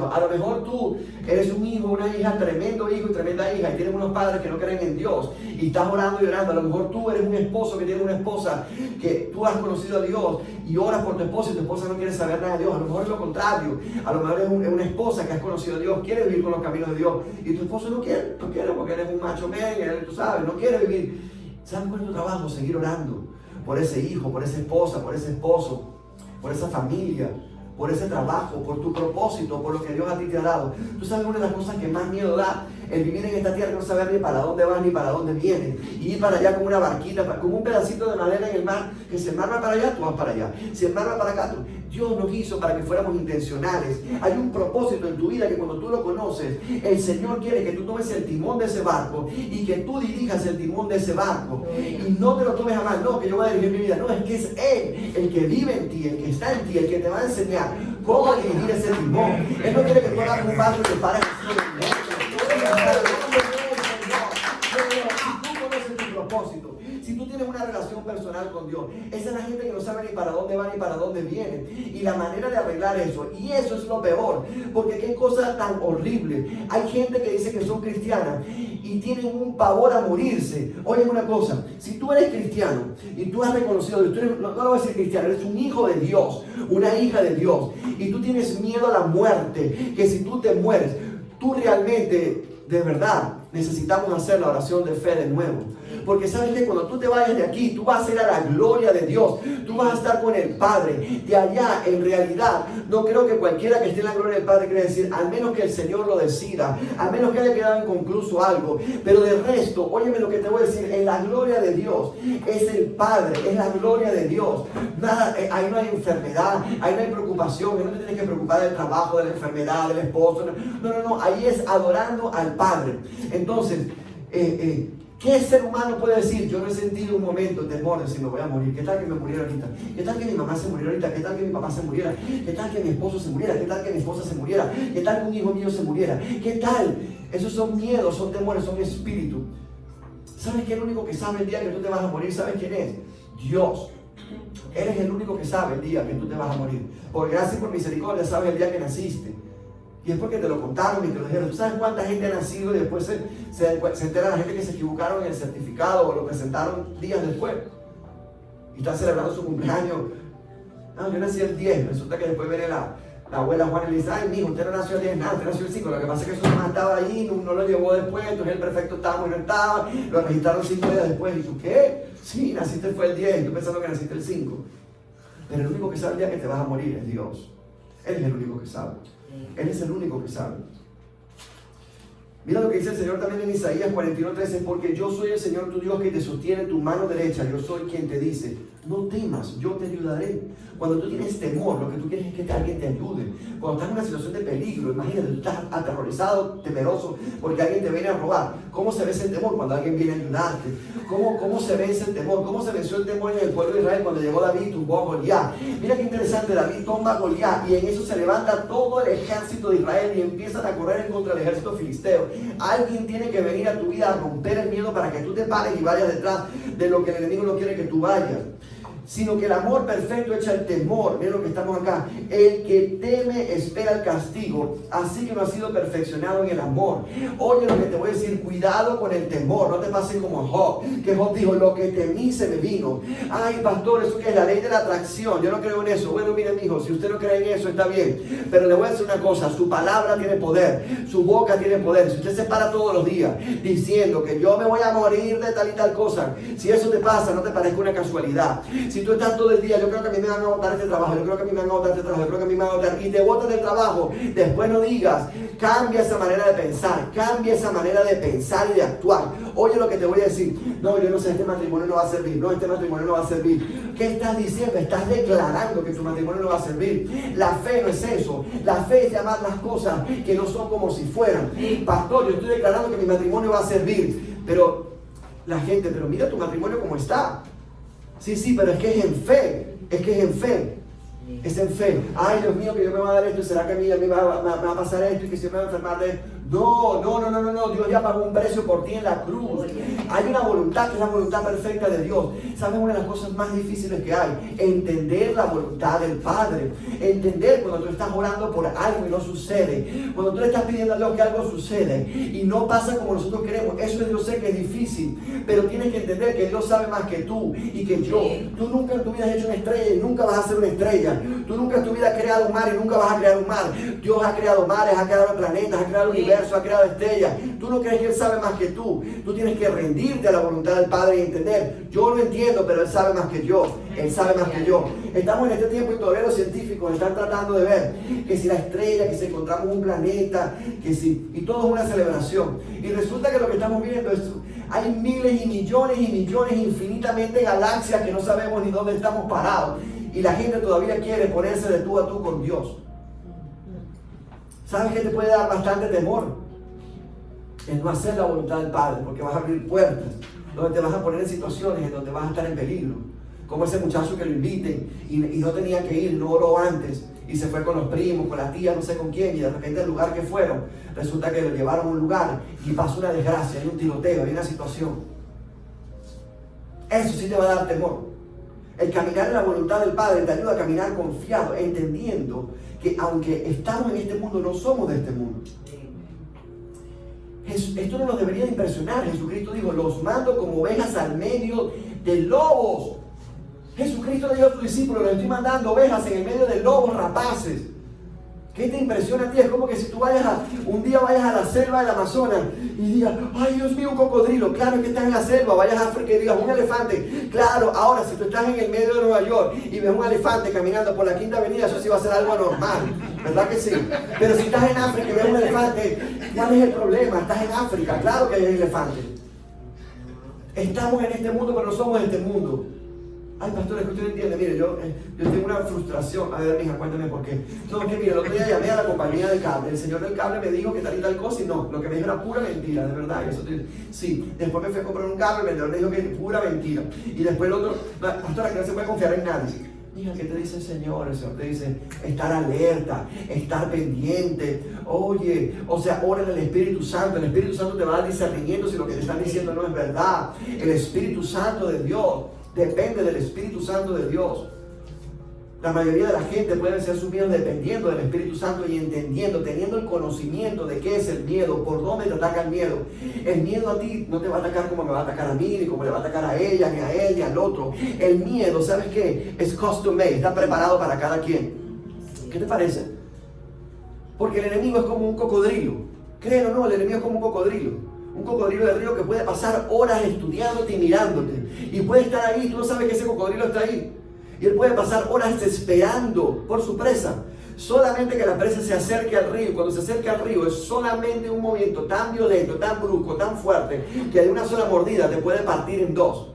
A lo mejor tú eres un hijo, una hija, tremendo hijo y tremenda hija y tienes unos padres que no creen en Dios y estás orando. A lo mejor tú eres un esposo que tiene una esposa que tú has conocido a Dios y oras por tu esposa y tu esposa no quiere saber nada de Dios. A lo mejor es lo contrario. A lo mejor es una esposa que has conocido a Dios, quiere vivir con los caminos de Dios y tu esposo no quiere porque eres un macho men, tú sabes, no quiere vivir. ¿Sabes cuál es tu trabajo? Seguir orando por ese hijo, por esa esposa, por ese esposo, por esa familia, por ese trabajo, por tu propósito, por lo que Dios a ti te ha dado. Tú sabes, una de las cosas que más miedo da el vivir en esta tierra, no saber ni para dónde vas ni para dónde vienes, y ir para allá como una barquita, como un pedacito de madera en el mar, que si el mar va para allá, tú vas para allá, si el mar va para acá, tú. Dios nos hizo para que fuéramos intencionales. Hay un propósito en tu vida que cuando tú lo conoces, el Señor quiere que tú tomes el timón de ese barco y que tú dirijas el timón de ese barco y no te lo tomes a mal, no, que yo voy a dirigir mi vida, no, es que es Él el que vive en ti, el que está en ti, el que te va a enseñar cómo dirigir ese timón. Él no quiere que tú hagas un barco y te pares si tú conoces tu propósito, si tú tienes una relación personal con Dios, esa es la gente que para dónde van y para dónde vienen. Y la manera de arreglar eso, y eso es lo peor, porque qué cosa tan horrible. Hay gente que dice que son cristianas y tienen un pavor a morirse. Oye una cosa, si tú eres cristiano y tú has reconocido, tú eres, no lo voy a decir cristiano, eres un hijo de Dios, una hija de Dios, y tú tienes miedo a la muerte, que si tú te mueres, tú realmente, de verdad, necesitamos hacer la oración de fe de nuevo. Porque sabes que cuando tú te vayas de aquí, tú vas a ir a la gloria de Dios. Tú vas a estar con el Padre. De allá, en realidad, no creo que cualquiera que esté en la gloria del Padre quiera decir, al menos que el Señor lo decida, al menos que haya quedado inconcluso algo. Pero de resto, óyeme lo que te voy a decir, en la gloria de Dios es el Padre, es la gloria de Dios. Nada, ahí no hay enfermedad, ahí no hay preocupación, ahí no te tienes que preocupar del trabajo, de la enfermedad, del esposo. No, ahí es adorando al Padre. Entonces, ¿qué ser humano puede decir? Yo no he sentido un momento de temor de decir me voy a morir. ¿Qué tal que me muriera ahorita? ¿Qué tal que mi mamá se muriera ahorita? ¿Qué tal que mi papá se muriera? ¿Qué tal que mi esposo se muriera? ¿Qué tal que mi esposa se muriera? ¿Qué tal que un hijo mío se muriera? ¿Qué tal? Esos son miedos, son temores, son espíritus. ¿Sabes quién es el único que sabe el día que tú te vas a morir? ¿Sabes quién es? Dios. Eres el único que sabe el día que tú te vas a morir. Por gracia y por misericordia sabes el día que naciste. Y es porque te lo contaron y te lo dijeron. ¿Tú sabes cuánta gente ha nacido y después se entera la gente que se equivocaron en el certificado o lo presentaron días después? Y están celebrando su cumpleaños. No, yo nací el 10. Resulta que después viene la abuela Juana y le dice, ay, mijo, usted no nació el 10, nada, usted nació el 5. Lo que pasa es que su mamá estaba allí, no lo llevó después, entonces el prefecto estaba y no estaba. Lo registraron 5 días después. ¿Y tú qué? Sí, naciste fue el 10. Yo pensando que naciste el 5. Pero el único que sabe el día que te vas a morir es Dios. Él es el único que sabe. Él es el único que sabe. Mira lo que dice el Señor también en Isaías 41:13, porque yo soy el Señor tu Dios que te sostiene tu mano derecha, yo soy quien te dice, no temas, yo te ayudaré. Cuando tú tienes temor, lo que tú quieres es que alguien te ayude. Cuando estás en una situación de peligro, imagínate, tú estás aterrorizado, temeroso, porque alguien te viene a robar. ¿Cómo se ve ese temor cuando alguien viene a ayudarte? ¿Cómo se ve ese temor? ¿Cómo se venció el temor en el pueblo de Israel cuando llegó David y tumbó a Goliat? Mira qué interesante, David tumba a Goliat y en eso se levanta todo el ejército de Israel y empiezan a correr en contra del ejército filisteo. Alguien tiene que venir a tu vida a romper el miedo para que tú te pares y vayas detrás de lo que el enemigo no quiere que tú vayas. Sino que el amor perfecto echa el temor. Miren lo que estamos acá. El que teme espera el castigo, así que no ha sido perfeccionado en el amor. Oye lo que te voy a decir, cuidado con el temor. No te pases como Job, que Job dijo, lo que temí se me vino. Ay, pastor, ¿eso qué es? La ley de la atracción. Yo no creo en eso. Bueno, mire, mijo, si usted no cree en eso, está bien. Pero le voy a decir una cosa, su palabra tiene poder, su boca tiene poder. Si usted se para todos los días diciendo que yo me voy a morir de tal y tal cosa, si eso te pasa, no te parezca una casualidad. Si tú estás todo el día, yo creo que a mí me van a botar este trabajo, yo creo que a mí me van a botar este trabajo, yo creo que a mí me van a botar, y te botan del trabajo, después no digas, cambia esa manera de pensar, cambia esa manera de pensar y de actuar. Oye lo que te voy a decir, no, yo no sé, este matrimonio no va a servir, no, este matrimonio no va a servir. ¿Qué estás diciendo? Estás declarando que tu matrimonio no va a servir. La fe no es eso, la fe es llamar las cosas que no son como si fueran. Pastor, yo estoy declarando que mi matrimonio va a servir, pero la gente, pero mira tu matrimonio como está. Sí, pero es que es en fe, es en fe. Ay, Dios mío, que Dios me va a dar esto, ¿será que a mí me va a pasar esto y que se me va a enfermar de esto? No, Dios ya pagó un precio por ti en la cruz. Hay una voluntad que es la voluntad perfecta de Dios. ¿Sabes una de las cosas más difíciles que hay? Entender la voluntad del Padre. Entender cuando tú estás orando por algo y no sucede. Cuando tú le estás pidiendo a Dios que algo sucede y no pasa como nosotros queremos. Eso yo sé que es difícil, pero tienes que entender que Dios sabe más que tú y que yo. Tú nunca en tu vida has hecho una estrella y nunca vas a ser una estrella. Tú nunca en tu vida has creado un mar y nunca vas a crear un mar. Dios ha creado mares, ha creado planetas, ha creado el universo, ha creado estrellas. Tú no crees que Él sabe más que tú. Tú tienes que rendirte a la voluntad del Padre y entender. Yo lo entiendo, pero Él sabe más que yo. Él sabe más que yo. Estamos en este tiempo y todavía los científicos están tratando de ver que si la estrella, que si encontramos un planeta, que si, y todo es una celebración. Y resulta que lo que estamos viendo es, hay miles y millones infinitamente galaxias que no sabemos ni dónde estamos parados. Y la gente todavía quiere ponerse de tú a tú con Dios. ¿Sabes qué te puede dar bastante temor? El no hacer la voluntad del Padre, porque vas a abrir puertas donde te vas a poner en situaciones en donde vas a estar en peligro. Como ese muchacho que lo inviten y no tenía que ir, no oró antes y se fue con los primos, con la tía, no sé con quién, y de repente el lugar que fueron, resulta que lo llevaron a un lugar y pasó una desgracia, hay un tiroteo, hay una situación. Eso sí te va a dar temor. El caminar en la voluntad del Padre te ayuda a caminar confiado, entendiendo que aunque estamos en este mundo, no somos de este mundo. Esto no nos debería impresionar. Jesucristo dijo, los mando como ovejas al medio de lobos. Jesucristo le dijo a sus discípulos, les estoy mandando ovejas en el medio de lobos rapaces. ¿Qué te impresiona a ti? Es como que si tú un día vayas a la selva del Amazonas y digas, ay Dios mío, un cocodrilo. Claro que estás en la selva. Vayas a África y digas, un elefante. Claro, ahora si tú estás en el medio de Nueva York y ves un elefante caminando por la Quinta Avenida, eso sí va a ser algo anormal, ¿verdad que sí? Pero si estás en África y ves un elefante, ¿cuál es el problema? Estás en África, claro que hay elefante. Estamos en este mundo, pero no somos de este mundo. Ay, pastor, es que usted no entiende. Mire, yo tengo una frustración. A ver, mija, cuéntame por qué. No, es que mire, el otro día llamé a la compañía de cable. El señor del cable me dijo que tal y tal cosa y no. Lo que me dijo era pura mentira, de verdad. Sí, después me fui a comprar un cable, el vendedor me dijo que es pura mentira. Y después el otro, pastor, que no se puede confiar en nadie. Mija, ¿qué te dice el Señor? El Señor te dice estar alerta, estar pendiente. Oye, o sea, ora en el Espíritu Santo. El Espíritu Santo te va a dar discernimiento si lo que te están diciendo no es verdad. El Espíritu Santo de Dios. Depende del Espíritu Santo de Dios. La mayoría de la gente puede ser sumidos dependiendo del Espíritu Santo y entendiendo, teniendo el conocimiento de qué es el miedo, por dónde te ataca el miedo. El miedo a ti no te va a atacar como me va a atacar a mí, ni como le va a atacar a ella, ni a él, ni al otro. El miedo, ¿sabes qué? Es custom made, está preparado para cada quien. ¿Qué te parece? Porque el enemigo es como un cocodrilo. Créelo o no, el enemigo es como un cocodrilo. Un cocodrilo de río que puede pasar horas estudiándote y mirándote. Y puede estar ahí, tú no sabes que ese cocodrilo está ahí. Y él puede pasar horas esperando por su presa. Solamente que la presa se acerque al río. Cuando se acerca al río es solamente un movimiento tan violento, tan brusco, tan fuerte, que de una sola mordida te puede partir en dos.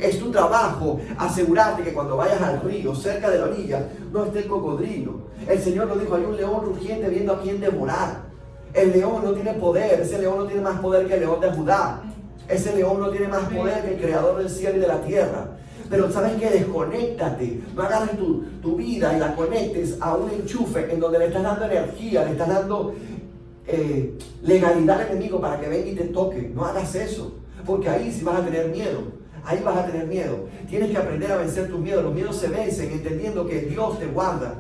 Es tu trabajo asegurarte que cuando vayas al río, cerca de la orilla, no esté el cocodrilo. El Señor nos dijo, hay un león rugiente viendo a quién devorar. El león no tiene poder, ese león no tiene más poder que el león de Judá. Ese león no tiene más poder que el creador del cielo y de la tierra. Pero ¿sabes qué? Desconéctate. No agarres tu vida y la conectes a un enchufe en donde le estás dando energía, le estás dando legalidad al enemigo para que venga y te toque. No hagas eso, porque ahí sí vas a tener miedo. Ahí vas a tener miedo. Tienes que aprender a vencer tus miedos. Los miedos se vencen entendiendo que Dios te guarda.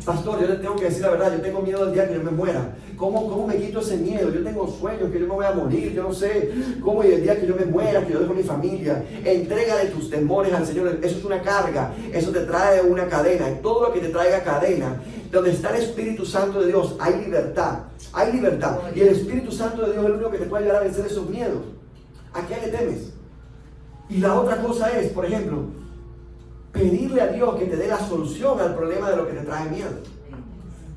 Pastor, yo le tengo que decir la verdad, yo tengo miedo del día que yo me muera. ¿Cómo me quito ese miedo? Yo tengo sueños que yo me voy a morir, yo no sé cómo, y el día que yo me muera, que yo dejo mi familia. Entrégale tus temores al Señor. Eso es una carga, eso te trae una cadena. En todo lo que te traiga cadena, donde está el Espíritu Santo de Dios, hay libertad. Hay libertad. Y el Espíritu Santo de Dios es el único que te puede ayudar a vencer esos miedos. ¿A qué le temes? Y la otra cosa es, por ejemplo, pedirle a Dios que te dé la solución al problema de lo que te trae miedo.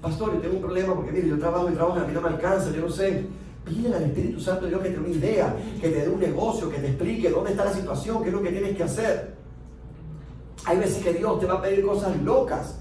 Pastor, yo tengo un problema porque mire, yo trabajo y a mí no me alcanza, yo no sé. Pídele al Espíritu Santo de Dios que te dé una idea, que te dé un negocio, que te explique dónde está la situación, qué es lo que tienes que hacer. Hay veces que Dios te va a pedir cosas locas.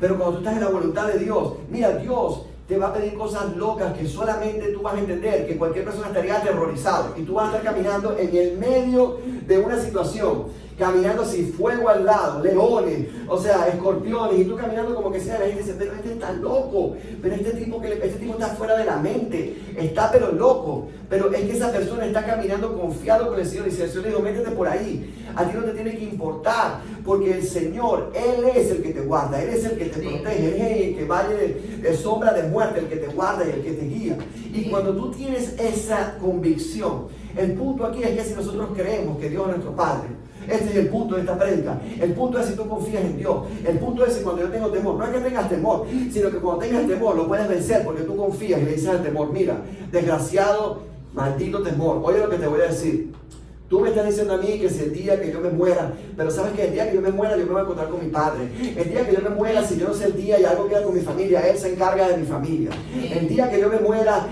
Pero cuando tú estás en la voluntad de Dios, mira, Dios te va a pedir cosas locas que solamente tú vas a entender, que cualquier persona estaría aterrorizado. Y tú vas a estar caminando en el medio de una situación, caminando así, fuego al lado, leones, o sea, escorpiones, y tú caminando como que sea, la gente dice, pero este está loco, pero este tipo está fuera de la mente, está pero loco. Pero es que esa persona está caminando confiado con el Señor, y si el Señor le dijo, métete por ahí, a ti no te tiene que importar, porque el Señor, Él es el que te guarda, Él es el que te protege, Él es el que vaya de sombra de muerte, el que te guarda y el que te guía. Y cuando tú tienes esa convicción, el punto aquí es que si nosotros creemos que Dios es nuestro Padre, este es el punto de esta prédica. El punto es si tú confías en Dios. El punto es si cuando yo tengo temor, no es que tengas temor, sino que cuando tengas temor lo puedes vencer porque tú confías y le dices al temor, mira, desgraciado, maldito temor, oye lo que te voy a decir. Tú me estás diciendo a mí que si el día que yo me muera, pero sabes que el día que yo me muera yo me voy a encontrar con mi padre. El día que yo me muera, si yo no sé el día y algo queda con mi familia, Él se encarga de mi familia. El día que yo me muera,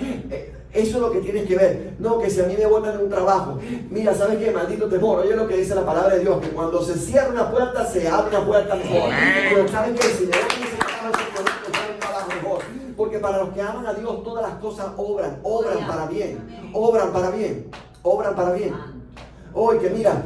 eso es lo que tienes que ver. No, que si a mí me botan en un trabajo, mira, ¿sabes qué? Maldito temor. Oye lo que dice la palabra de Dios, que cuando se cierra una puerta, se abre una puerta mejor. Pero ¿saben qué? Si me botan ese trabajo, se trabajo mejor. Porque para los que aman a Dios, todas las cosas obran para bien. Obran para bien. Hoy que mira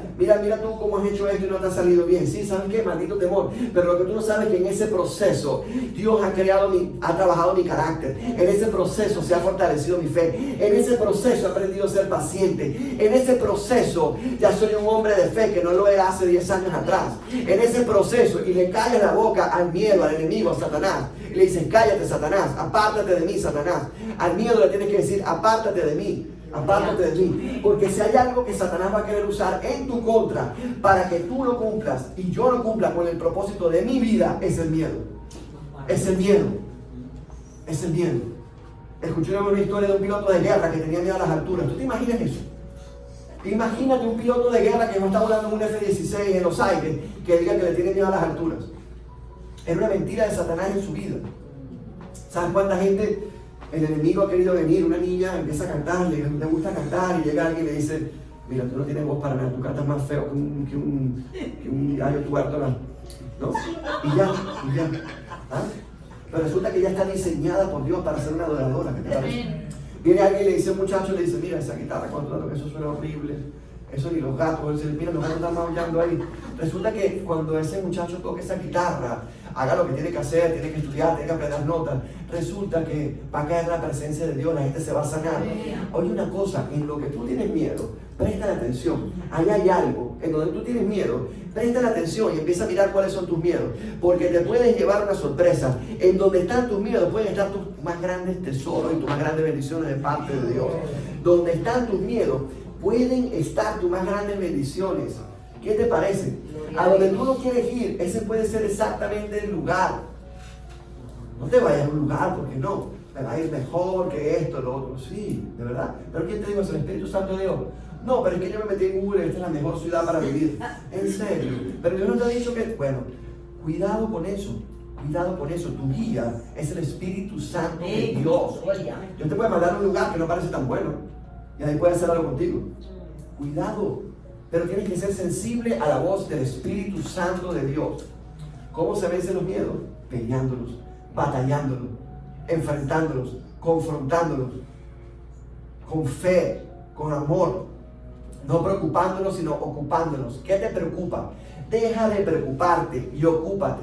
tú cómo has hecho esto y no te ha salido bien. Sí, ¿sabes qué? Maldito temor. Pero lo que tú no sabes es que en ese proceso Dios ha trabajado mi carácter. En ese proceso se ha fortalecido mi fe. En ese proceso he aprendido a ser paciente. En ese proceso ya soy un hombre de fe que no lo era hace 10 años atrás. En ese proceso, y le callas la boca al miedo, al enemigo, a Satanás. Y le dices, cállate, Satanás, apártate de mí, Satanás. Al miedo le tienes que decir, apártate de mí. Apártate de mí, porque si hay algo que Satanás va a querer usar en tu contra para que tú no cumplas y yo no cumpla con el propósito de mi vida, es el miedo. Es el miedo. Es el miedo. Escuché una historia de un piloto de guerra que tenía miedo a las alturas. ¿Tú te imaginas eso? Imagínate un piloto de guerra que no está volando en un F-16 en los aires que diga que le tiene miedo a las alturas. Era una mentira de Satanás en su vida. ¿Sabes cuánta gente? El enemigo ha querido venir, una niña empieza a cantar, le gusta cantar y llega alguien y le dice, mira, tú no tienes voz para nada, tú cantas más feo que un gallo tuerto, ¿no? Y ya. ¿Ah? Pero resulta que ya está diseñada por Dios para ser una adoradora. ¿Qué te parece? Viene alguien y le dice a un muchacho, le dice, mira, esa guitarra, cuando toca, eso suena horrible. Eso ni los gatos, dice, mira, los gatos están maullando ahí. Resulta que cuando ese muchacho toque esa guitarra, haga lo que tiene que hacer, tiene que estudiar, tiene que aprender notas, resulta que va a caer la presencia de Dios, la gente se va a sanar. Oye, una cosa, en lo que tú tienes miedo, presta atención. Ahí hay algo en donde tú tienes miedo, presta atención y empieza a mirar cuáles son tus miedos, porque te puedes llevar una sorpresa. En donde están tus miedos pueden estar tus más grandes tesoros y tus más grandes bendiciones de parte de Dios. Donde están tus miedos pueden estar tus más grandes bendiciones. ¿Qué te parece? A donde tú no quieres ir, ese puede ser exactamente el lugar. No te vayas a un lugar porque no, te va a ir mejor que esto, lo otro. Sí, de verdad. Pero ¿quién te dijo? ¿Es el Espíritu Santo de Dios? No, pero es que yo me metí en Google, esta es la mejor ciudad para vivir. En serio. Pero Dios no te ha dicho que, bueno, cuidado con eso. Cuidado con eso. Tu guía es el Espíritu Santo de Dios. Dios te puede mandar a un lugar que no parece tan bueno y ahí puede hacer algo contigo. Cuidado. Pero tienes que ser sensible a la voz del Espíritu Santo de Dios. ¿Cómo se vencen los miedos? Peleándolos, batallándolos, enfrentándolos, confrontándolos, con fe, con amor, no preocupándonos, sino ocupándonos. ¿Qué te preocupa? Deja de preocuparte y ocúpate.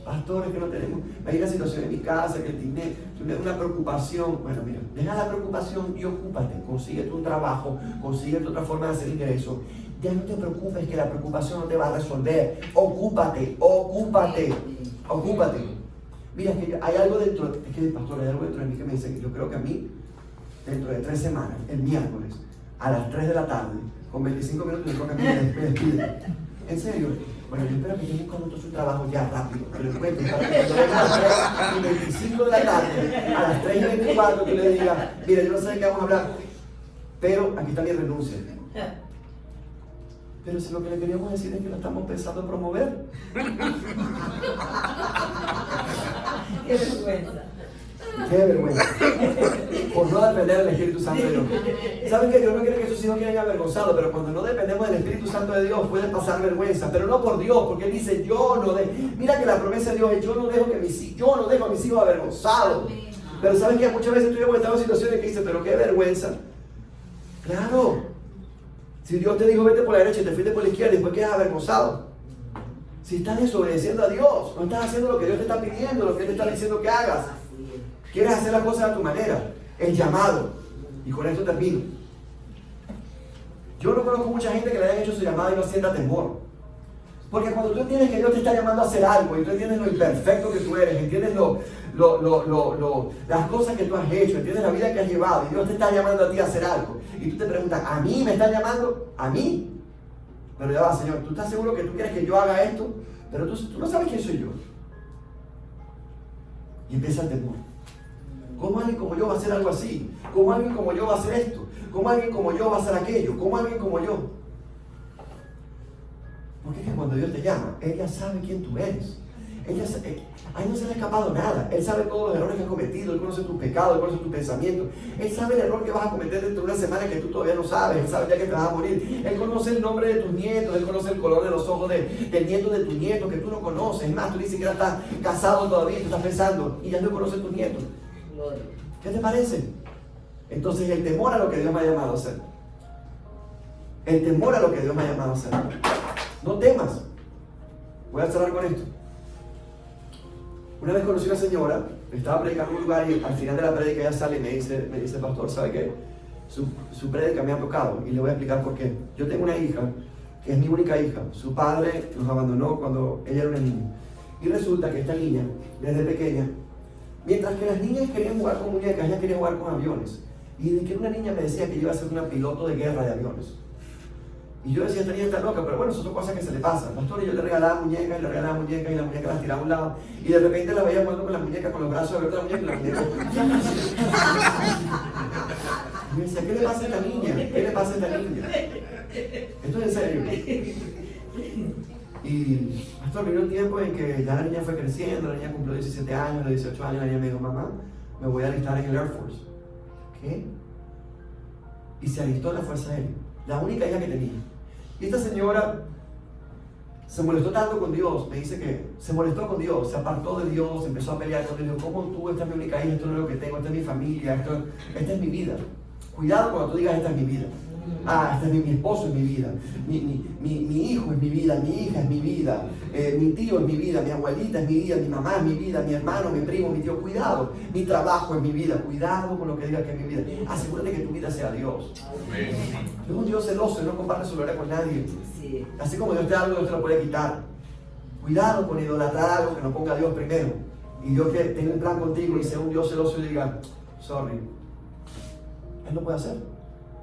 Pastores que no tenemos, hay una situación en mi casa que tiene una preocupación. Bueno, mira, deja la preocupación y ocúpate. Consíguete un trabajo, consíguete otra forma de hacer ingreso. Ya no te preocupes que la preocupación no te va a resolver. Ocúpate. Mira, que hay algo dentro, es que pastor, hay algo dentro de mí que me dice que yo creo que a mí, dentro de 3 semanas, el miércoles, a las 3 de la tarde, con 25 minutos, yo creo que a mí me despide. En serio. Bueno, yo espero que estés buscando su trabajo ya rápido, que lo encuentres para que cuando venga a las 3:25 de la tarde, a las 3:24, tú le digas, mira, yo no sé de qué vamos a hablar, pero aquí está mi renuncia. Pero si lo que le queríamos decir es que lo estamos pensando en promover. ¡Qué vergüenza! ¡Qué vergüenza! Por no depender del Espíritu Santo de Dios. ¿Saben que Dios no quiere que sus hijos queden avergonzados? Pero cuando no dependemos del Espíritu Santo de Dios, pueden pasar vergüenza. Pero no por Dios, porque Él dice, yo no dejo. Mira que la promesa de Dios es, yo no dejo a mis hijos avergonzados. Pero ¿saben que muchas veces tú y yo hemos estado en situaciones que dicen, pero qué vergüenza? Claro. Si Dios te dijo, vete por la derecha y te fuiste por la izquierda, y después quedas avergonzado. Si estás desobedeciendo a Dios, no estás haciendo lo que Dios te está pidiendo, lo que Él te está diciendo que hagas. Quieres hacer las cosas a tu manera. El llamado. Y con esto termino. Yo no conozco mucha gente que le hayan hecho su llamado y no sienta temor. Porque cuando tú entiendes que Dios te está llamando a hacer algo y tú entiendes lo imperfecto que tú eres, entiendes las cosas que tú has hecho, entiendes la vida que has llevado y Dios te está llamando a ti a hacer algo. Y tú te preguntas, ¿a mí me están llamando? ¿A mí? Pero ya va, Señor, ¿tú estás seguro que tú quieres que yo haga esto? Pero tú no sabes quién soy yo. Y empieza el temor. ¿Cómo alguien como yo va a hacer algo así? ¿Cómo alguien como yo va a hacer esto? ¿Cómo alguien como yo va a hacer aquello? ¿Cómo alguien como yo? Porque es que cuando Dios te llama, Él ya sabe quién tú eres. A Él no se le ha escapado nada. Él sabe todos los errores que has cometido. Él conoce tus pecados, Él conoce tus pensamientos. Él sabe el error que vas a cometer dentro de una semana que tú todavía no sabes. Él sabe ya que te vas a morir. Él conoce el nombre de tus nietos. Él conoce el color de los ojos del nieto de tu nieto que tú no conoces. Es más, tú ni siquiera estás casado todavía y tú estás pensando y ya no conoces tus nietos. ¿Qué te parece? Entonces el temor a lo que Dios me ha llamado a hacer. El temor a lo que Dios me ha llamado a hacer. No temas. Voy a cerrar con esto. Una vez conocí a una señora, estaba predicando en un lugar y al final de la prédica ella sale y me dice, pastor, ¿sabe qué? Su prédica me ha tocado y le voy a explicar por qué. Yo tengo una hija, que es mi única hija. Su padre nos abandonó cuando ella era una niña. Y resulta que esta niña, desde pequeña, mientras que las niñas querían jugar con muñecas, ella quería jugar con aviones. Y de que una niña me decía que yo iba a ser una piloto de guerra de aviones. Y yo decía, esta niña está loca, pero bueno, eso son cosas que se le pasan. Pastor, y yo le regalaba muñecas, y las muñecas las tiraba a un lado. Y de repente la veía jugando con las muñecas, con los brazos abiertos de la muñeca, y la muñeca. Y me decía, ¿qué le pasa a esta niña? ¿Qué le pasa a esta niña? Esto es en serio. Y pastor, vino un tiempo en que ya la niña fue creciendo, la niña cumplió 17 años, a los 18 años, la niña me dijo, mamá, me voy a alistar en el Air Force. ¿Qué? Y se alistó en la Fuerza Aérea, la única hija que tenía. Y esta señora se molestó tanto con Dios, me dice que se molestó con Dios, se apartó de Dios, empezó a pelear con Dios. ¿Cómo tú? Esta es mi única hija, esto no es lo que tengo, esta es mi familia, esta es mi vida. Cuidado cuando tú digas, esta es mi vida. Este es mi esposo es mi vida, mi hijo es mi vida, mi hija es mi vida, mi tío es mi vida, mi abuelita es mi vida, mi mamá es mi vida, mi hermano, mi primo, mi tío. Cuidado, mi trabajo es mi vida. Cuidado con lo que digas que es mi vida. Asegúrate que tu vida sea Dios. Dios es un Dios celoso y no comparte su gloria con nadie. Así como Dios te da algo, Dios te lo puede quitar. Cuidado con idolatrar algo que no ponga a Dios primero. Y Dios que tenga un plan contigo y sea un Dios celoso y diga, sorry, Él no puede hacer.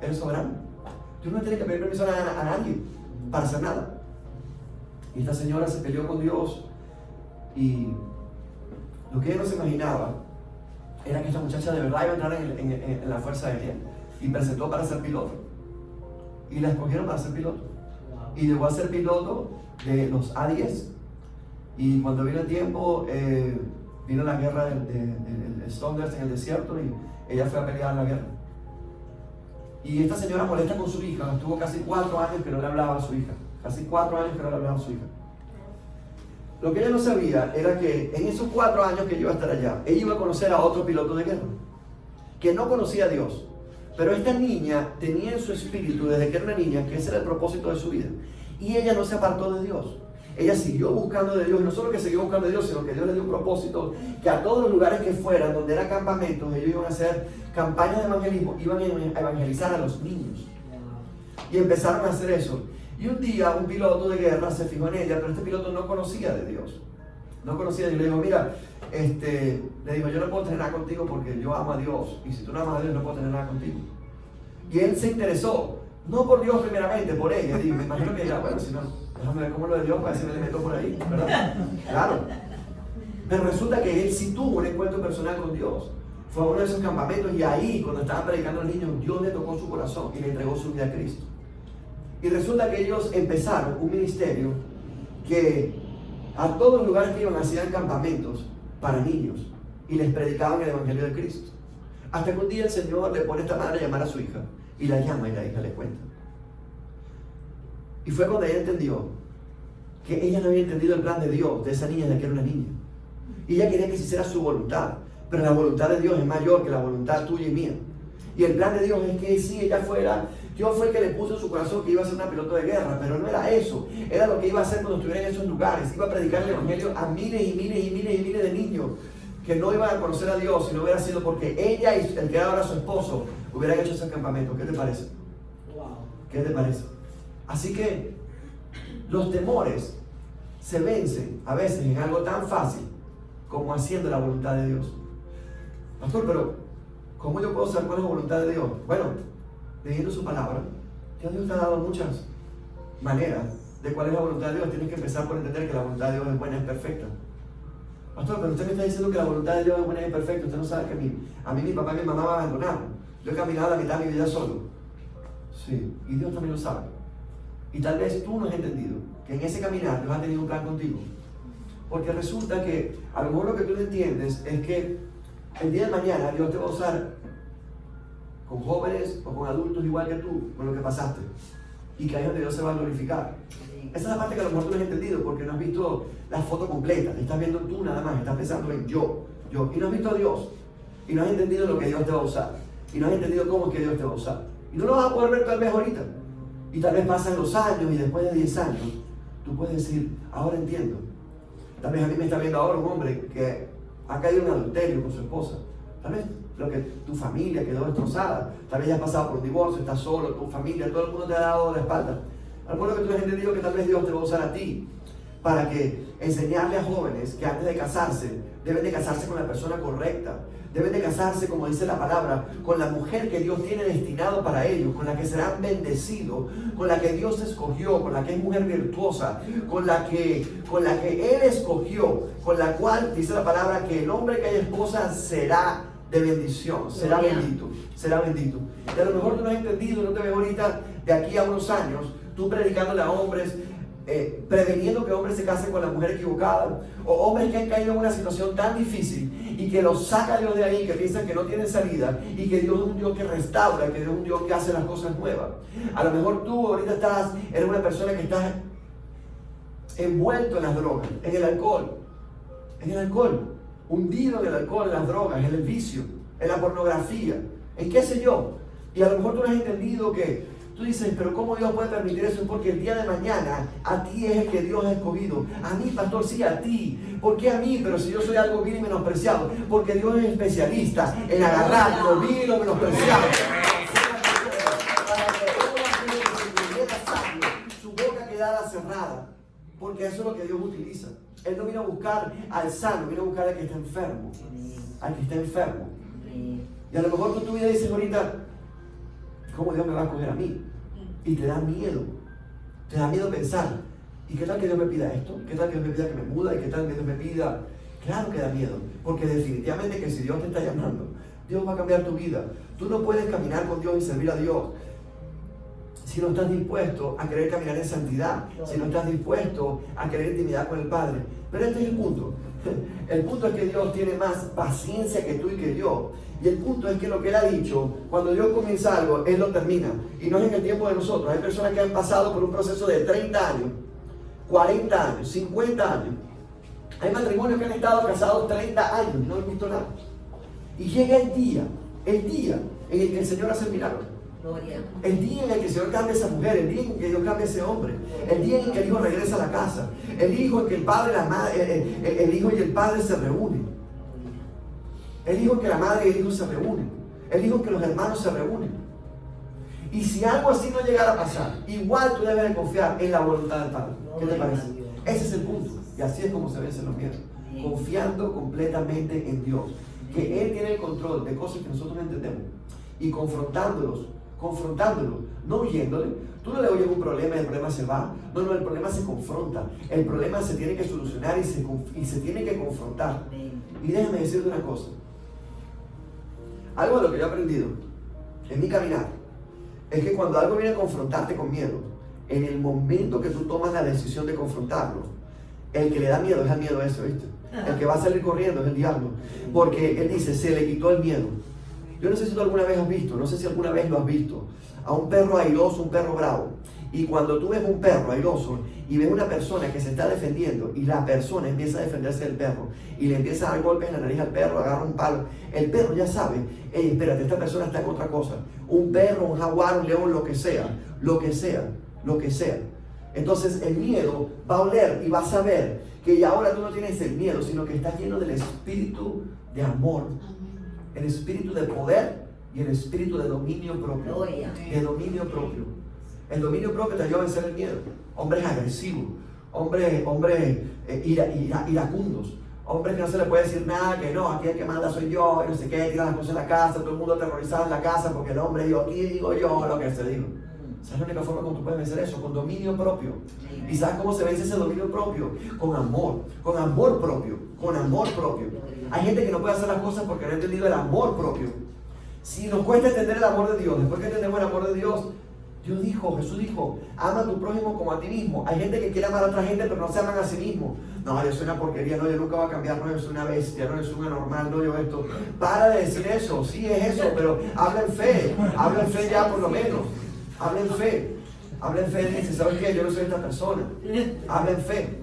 Él es soberano. Dios no tiene que pedir permiso a nadie para hacer nada. Y esta señora se peleó con Dios y lo que ella no se imaginaba era que esta muchacha de verdad iba a entrar en la Fuerza Aérea y presentó para ser piloto. Y la escogieron para ser piloto. Y llegó a ser piloto de los A-10. Y cuando vino el tiempo, vino la guerra del Sonders en el desierto y ella fue a pelear en la guerra. Y esta señora molesta con su hija, estuvo casi 4 años que no le hablaba a su hija. Casi 4 años que no le hablaba a su hija. Lo que ella no sabía era que en esos 4 años que ella iba a estar allá, ella iba a conocer a otro piloto de guerra, que no conocía a Dios. Pero esta niña tenía en su espíritu, desde que era una niña, que ese era el propósito de su vida. Y ella no se apartó de Dios. Ella siguió buscando de Dios, y no solo que siguió buscando de Dios, sino que Dios le dio un propósito, que a todos los lugares que fueran, donde eran campamentos, ellos iban a hacer campañas de evangelismo, iban a evangelizar a los niños. Y empezaron a hacer eso. Y un día un piloto de guerra se fijó en ella, pero este piloto no conocía de Dios. No conocía de Dios. Le dijo, mira, le dijo, yo no puedo tener nada contigo porque yo amo a Dios. Y si tú no amas a Dios, no puedo tener nada contigo. Y él se interesó, no por Dios primeramente, por ella. Y me imagino que dirá, bueno, si no, déjame ver cómo lo de Dios, para ver si me le meto por ahí, ¿verdad? Claro. Pero resulta que él sí tuvo un encuentro personal con Dios. Fue a uno de esos campamentos y ahí, cuando estaban predicando a los niños, Dios le tocó su corazón y le entregó su vida a Cristo. Y resulta que ellos empezaron un ministerio que a todos los lugares que iban hacían campamentos para niños y les predicaban el Evangelio de Cristo. Hasta que un día el Señor le pone a esta madre a llamar a su hija y la llama y la hija le cuenta. Y fue cuando ella entendió que ella no había entendido el plan de Dios de esa niña, de que era una niña. Y ella quería que se hiciera su voluntad, pero la voluntad de Dios es mayor que la voluntad tuya y mía. Y el plan de Dios es que si ella fuera, Dios fue el que le puso en su corazón que iba a ser una piloto de guerra, pero no era eso, era lo que iba a hacer cuando estuviera en esos lugares. Iba a predicar el Evangelio a miles y miles y miles y miles de niños que no iban a conocer a Dios si no hubiera sido porque ella y el que era ahora su esposo hubieran hecho ese campamento. ¿Qué te parece? ¿Qué te parece? Así que los temores se vencen a veces en algo tan fácil como haciendo la voluntad de Dios. Pastor, pero ¿cómo yo puedo saber cuál es la voluntad de Dios? Bueno, leyendo su palabra. Dios te ha dado muchas maneras de cuál es la voluntad de Dios. Tienes que empezar por entender que la voluntad de Dios es buena y es perfecta. Pastor, pero usted me está diciendo que la voluntad de Dios es buena y es perfecta. Usted no sabe que a mí mi papá y mi mamá me abandonaron. Yo he caminado la mitad de mi vida solo. Sí, y Dios también lo sabe. Y tal vez tú no has entendido que en ese caminar Dios ha tenido un plan contigo. Porque resulta que a lo mejor lo que tú no entiendes es que el día de mañana Dios te va a usar con jóvenes o con adultos igual que tú, con lo que pasaste. Y que ahí es donde Dios se va a glorificar. Esa es la parte que a lo mejor tú no has entendido porque no has visto la foto completa. Estás viendo tú nada más, estás pensando en yo. Y no has visto a Dios. Y no has entendido lo que Dios te va a usar. Y no has entendido cómo es que Dios te va a usar. Y no lo vas a poder ver tal vez ahorita. Y tal vez pasan los años y después de 10 años, tú puedes decir, ahora entiendo. Tal vez a mí me está viendo ahora un hombre que ha caído en adulterio con su esposa. Tal vez tu familia quedó destrozada. Tal vez ya has pasado por un divorcio, estás solo, tu familia, todo el mundo te ha dado la espalda. Al punto que tú has entendido que tal vez Dios te va a usar a ti para que enseñarle a jóvenes que antes de casarse, deben de casarse con la persona correcta. Deben de casarse, como dice la palabra, con la mujer que Dios tiene destinado para ellos, con la que serán bendecidos, con la que Dios escogió, con la que es mujer virtuosa, con la que Él escogió, con la cual dice la palabra que el hombre que haya esposa será de bendición, será bendito, será bendito. Y a lo mejor tú no has entendido, no te ves ahorita de aquí a unos años, tú predicándole a hombres, preveniendo que hombres se casen con la mujer equivocada, o hombres que han caído en una situación tan difícil y que los saca Dios de ahí, que piensan que no tienen salida, y que Dios es un Dios que restaura, que Dios es un Dios que hace las cosas nuevas. A lo mejor tú ahorita eres una persona que estás envuelto en las drogas, en el alcohol, hundido en el alcohol, en las drogas, en el vicio, en la pornografía, en qué sé yo. Y a lo mejor tú no has entendido que tú dices, pero ¿cómo Dios puede permitir eso? Porque el día de mañana a ti es el que Dios ha escogido. A mí, pastor, sí, a ti. ¿Por qué a mí? Pero si yo soy algo vil y menospreciado. Porque Dios es especialista en agarrar lo vil y lo menospreciado. Para que todo aquel que se creyera sabio, su boca quedara cerrada. Porque eso es lo que Dios utiliza. Él no vino a buscar al sano, vino a buscar al que está enfermo. Al que está enfermo. Y a lo mejor tú en tu vida dices ahorita, ¿cómo Dios me va a escoger a mí? Y te da miedo. Te da miedo pensar, ¿y qué tal que Dios me pida esto? ¿Qué tal que Dios me pida que me muda? ¿Y qué tal que Dios me pida? Claro que da miedo, porque definitivamente que si Dios te está llamando, Dios va a cambiar tu vida. Tú no puedes caminar con Dios y servir a Dios si no estás dispuesto a querer caminar en santidad, si no estás dispuesto a querer intimidad con el Padre. Pero este es el punto. El punto es que Dios tiene más paciencia que tú y que yo. Y el punto es que lo que Él ha dicho, cuando Dios comienza algo, Él lo termina. Y no es en el tiempo de nosotros. Hay personas que han pasado por un proceso de 30 años, 40 años, 50 años. Hay matrimonios que han estado casados 30 años y no han visto nada. Y llega el día en el que el Señor hace el milagro. El día en el que el Señor cambia a esa mujer, el día en que Dios cambia a ese hombre, el día en que el hijo regresa a la casa, el hijo en que el padre, el hijo y el padre se reúnen, el hijo en que la madre y el hijo se reúnen, el hijo en que los hermanos se reúnen. Y si algo así no llegara a pasar, igual tú debes de confiar en la voluntad del Padre. ¿Qué te parece? Ese es el punto. Y así es como se vencen los miedos. Confiando completamente en Dios, que Él tiene el control de cosas que nosotros no entendemos, y confrontándolos, no huyéndole. Tú no le oyes un problema y el problema se va. No, el problema se confronta. El problema se tiene que solucionar y se tiene que confrontar. Y déjame decirte una cosa. Algo de lo que yo he aprendido en mi caminar es que cuando algo viene a confrontarte con miedo, en el momento que tú tomas la decisión de confrontarlo, el que le da miedo es el miedo ese, ¿viste? El que va a salir corriendo es el diablo. Porque él dice, se le quitó el miedo. Yo no sé si tú alguna vez has visto, no sé si alguna vez lo has visto, a un perro airoso, un perro bravo. Y cuando tú ves un perro airoso y ves una persona que se está defendiendo y la persona empieza a defenderse del perro y le empieza a dar golpes en la nariz al perro, agarra un palo, el perro ya sabe, hey, espérate, esta persona está en otra cosa. Un perro, un jaguar, un león, lo que sea. Entonces el miedo va a oler y va a saber que ya ahora tú no tienes el miedo, sino que estás lleno del espíritu de amor. El espíritu de poder y el espíritu de dominio propio. De dominio propio. El dominio propio te ayuda a vencer el miedo. Hombres agresivos, hombres iracundos, hombres que no se les puede decir nada, que no, aquí el que manda soy yo, y no sé qué, tiran las cosas en la casa, todo el mundo aterrorizado en la casa porque el hombre, yo aquí digo yo lo que se digo. ¿Sabes la única forma como tú puedes vencer eso? Con dominio propio. ¿Y sabes cómo se vence ese dominio propio? Con amor propio. Hay gente que no puede hacer las cosas porque no ha entendido el amor propio. Si nos cuesta entender el amor de Dios, después que entendemos el amor de Dios, Jesús dijo, ama a tu prójimo como a ti mismo. Hay gente que quiere amar a otra gente pero no se aman a sí mismo. No, yo soy una porquería, no, yo nunca voy a cambiar, no, yo soy una bestia, no, yo soy una normal, no, yo esto. Para de decir eso, sí es eso, pero habla en fe ya por lo menos. Habla en fe, dice, ¿sabes qué? Yo no soy esta persona. Habla en fe.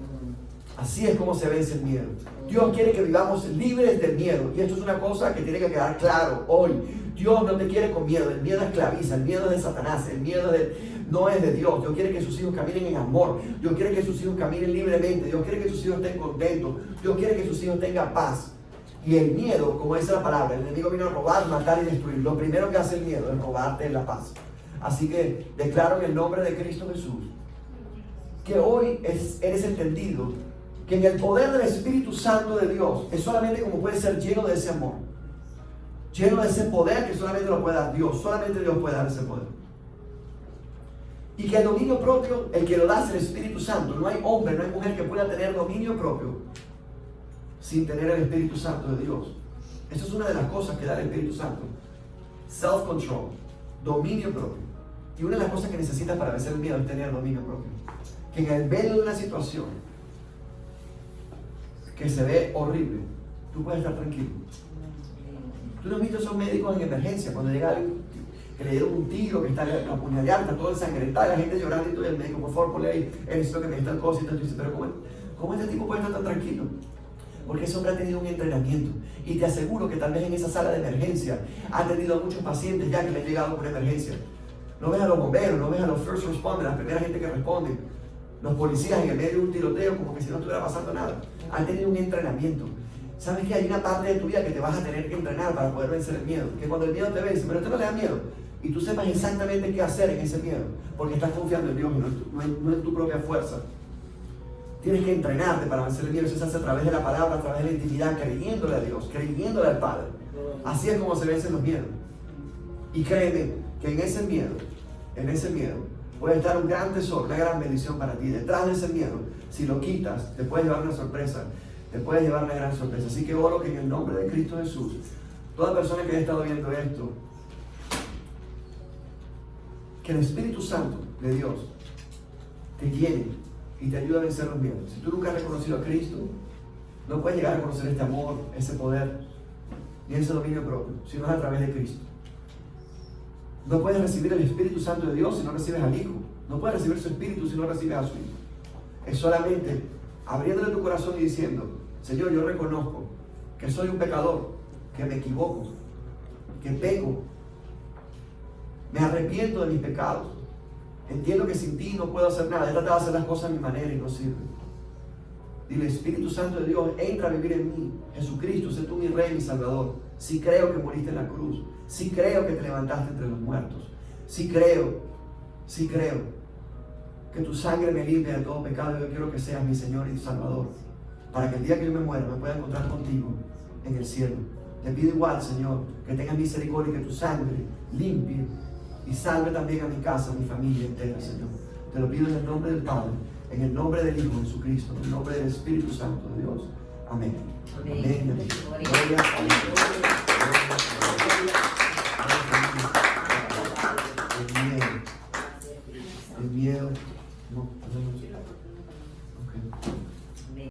Así es como se vence el miedo. Dios quiere que vivamos libres del miedo. Y esto es una cosa que tiene que quedar claro hoy. Dios no te quiere con miedo. El miedo esclaviza, el miedo es de Satanás, el miedo es de... no es de Dios. Dios quiere que sus hijos caminen en amor. Dios quiere que sus hijos caminen libremente. Dios quiere que sus hijos estén contentos. Dios quiere que sus hijos tengan paz. Y el miedo, como dice la palabra, el enemigo vino a robar, matar y destruir. Lo primero que hace el miedo es robarte la paz. Así que declaro en el nombre de Cristo Jesús que hoy eres entendido que en el poder del Espíritu Santo de Dios es solamente como puede ser lleno de ese amor, lleno de ese poder que solamente lo puede dar Dios. Solamente Dios puede dar ese poder. Y que el dominio propio, el que lo da es el Espíritu Santo. No hay hombre, no hay mujer que pueda tener dominio propio sin tener el Espíritu Santo de Dios. Eso es una de las cosas que da el Espíritu Santo. Self-control, dominio propio. Y una de las cosas que necesitas para vencer el miedo es tener dominio propio. Que en el medio de una situación que se ve horrible, tú puedes estar tranquilo. Tú no has visto esos médicos en emergencia, cuando llega alguien que le dieron un tiro, que está apuñalado, está todo ensangrentado, la gente llorando y todo, el médico, por favor, ponle ahí, necesito que me están cosas y tú dices, pero ¿cómo este tipo puede estar tan tranquilo? Porque ese hombre ha tenido un entrenamiento. Y te aseguro que tal vez en esa sala de emergencia ha tenido a muchos pacientes ya que le han llegado por emergencia. No ves a los bomberos, no ves a los first responders, la primera gente que responde, los policías en el medio de un tiroteo como que si no estuviera pasando nada. Han tenido un entrenamiento. ¿Sabes que hay una parte de tu vida que te vas a tener que entrenar para poder vencer el miedo? Que cuando el miedo te vence, pero a usted no le da miedo, y tú sepas exactamente qué hacer en ese miedo, porque estás confiando en Dios y no en tu propia fuerza. Tienes que entrenarte para vencer el miedo. Eso se hace a través de la palabra, a través de la intimidad, creyéndole a Dios, creyéndole al Padre. Así es como se vencen los miedos. Y créeme que en ese miedo, puede estar un gran tesoro, una gran bendición para ti. Detrás de ese miedo, si lo quitas, te puedes llevar una sorpresa, te puedes llevar una gran sorpresa. Así que oro que en el nombre de Cristo Jesús, toda persona que haya estado viendo esto, que el Espíritu Santo de Dios te llene y te ayude a vencer los miedos. Si tú nunca has reconocido a Cristo, no puedes llegar a conocer este amor, ese poder, ni ese dominio propio, si no es a través de Cristo. No puedes recibir el Espíritu Santo de Dios si no recibes al Hijo. No puedes recibir su Espíritu si no recibes a su Hijo. Es solamente abriéndole tu corazón y diciendo, Señor, yo reconozco que soy un pecador, que me equivoco, que peco, me arrepiento de mis pecados, entiendo que sin ti no puedo hacer nada, he tratado de hacer las cosas a mi manera y no sirve. Dile, Espíritu Santo de Dios, entra a vivir en mí. Jesucristo, sé tú mi Rey, mi Salvador. Sí creo que moriste en la cruz, sí creo que te levantaste entre los muertos, sí creo que tu sangre me limpia de todo pecado. Yo quiero que seas mi Señor y Salvador, para que el día que yo me muera me pueda encontrar contigo en el cielo. Te pido igual, Señor, que tengas misericordia y que tu sangre limpie y salve también a mi casa, a mi familia entera, Señor. Te lo pido en el nombre del Padre, en el nombre del Hijo Jesucristo, en el nombre del Espíritu Santo de Dios. Amén. Amén. Gloria a Dios.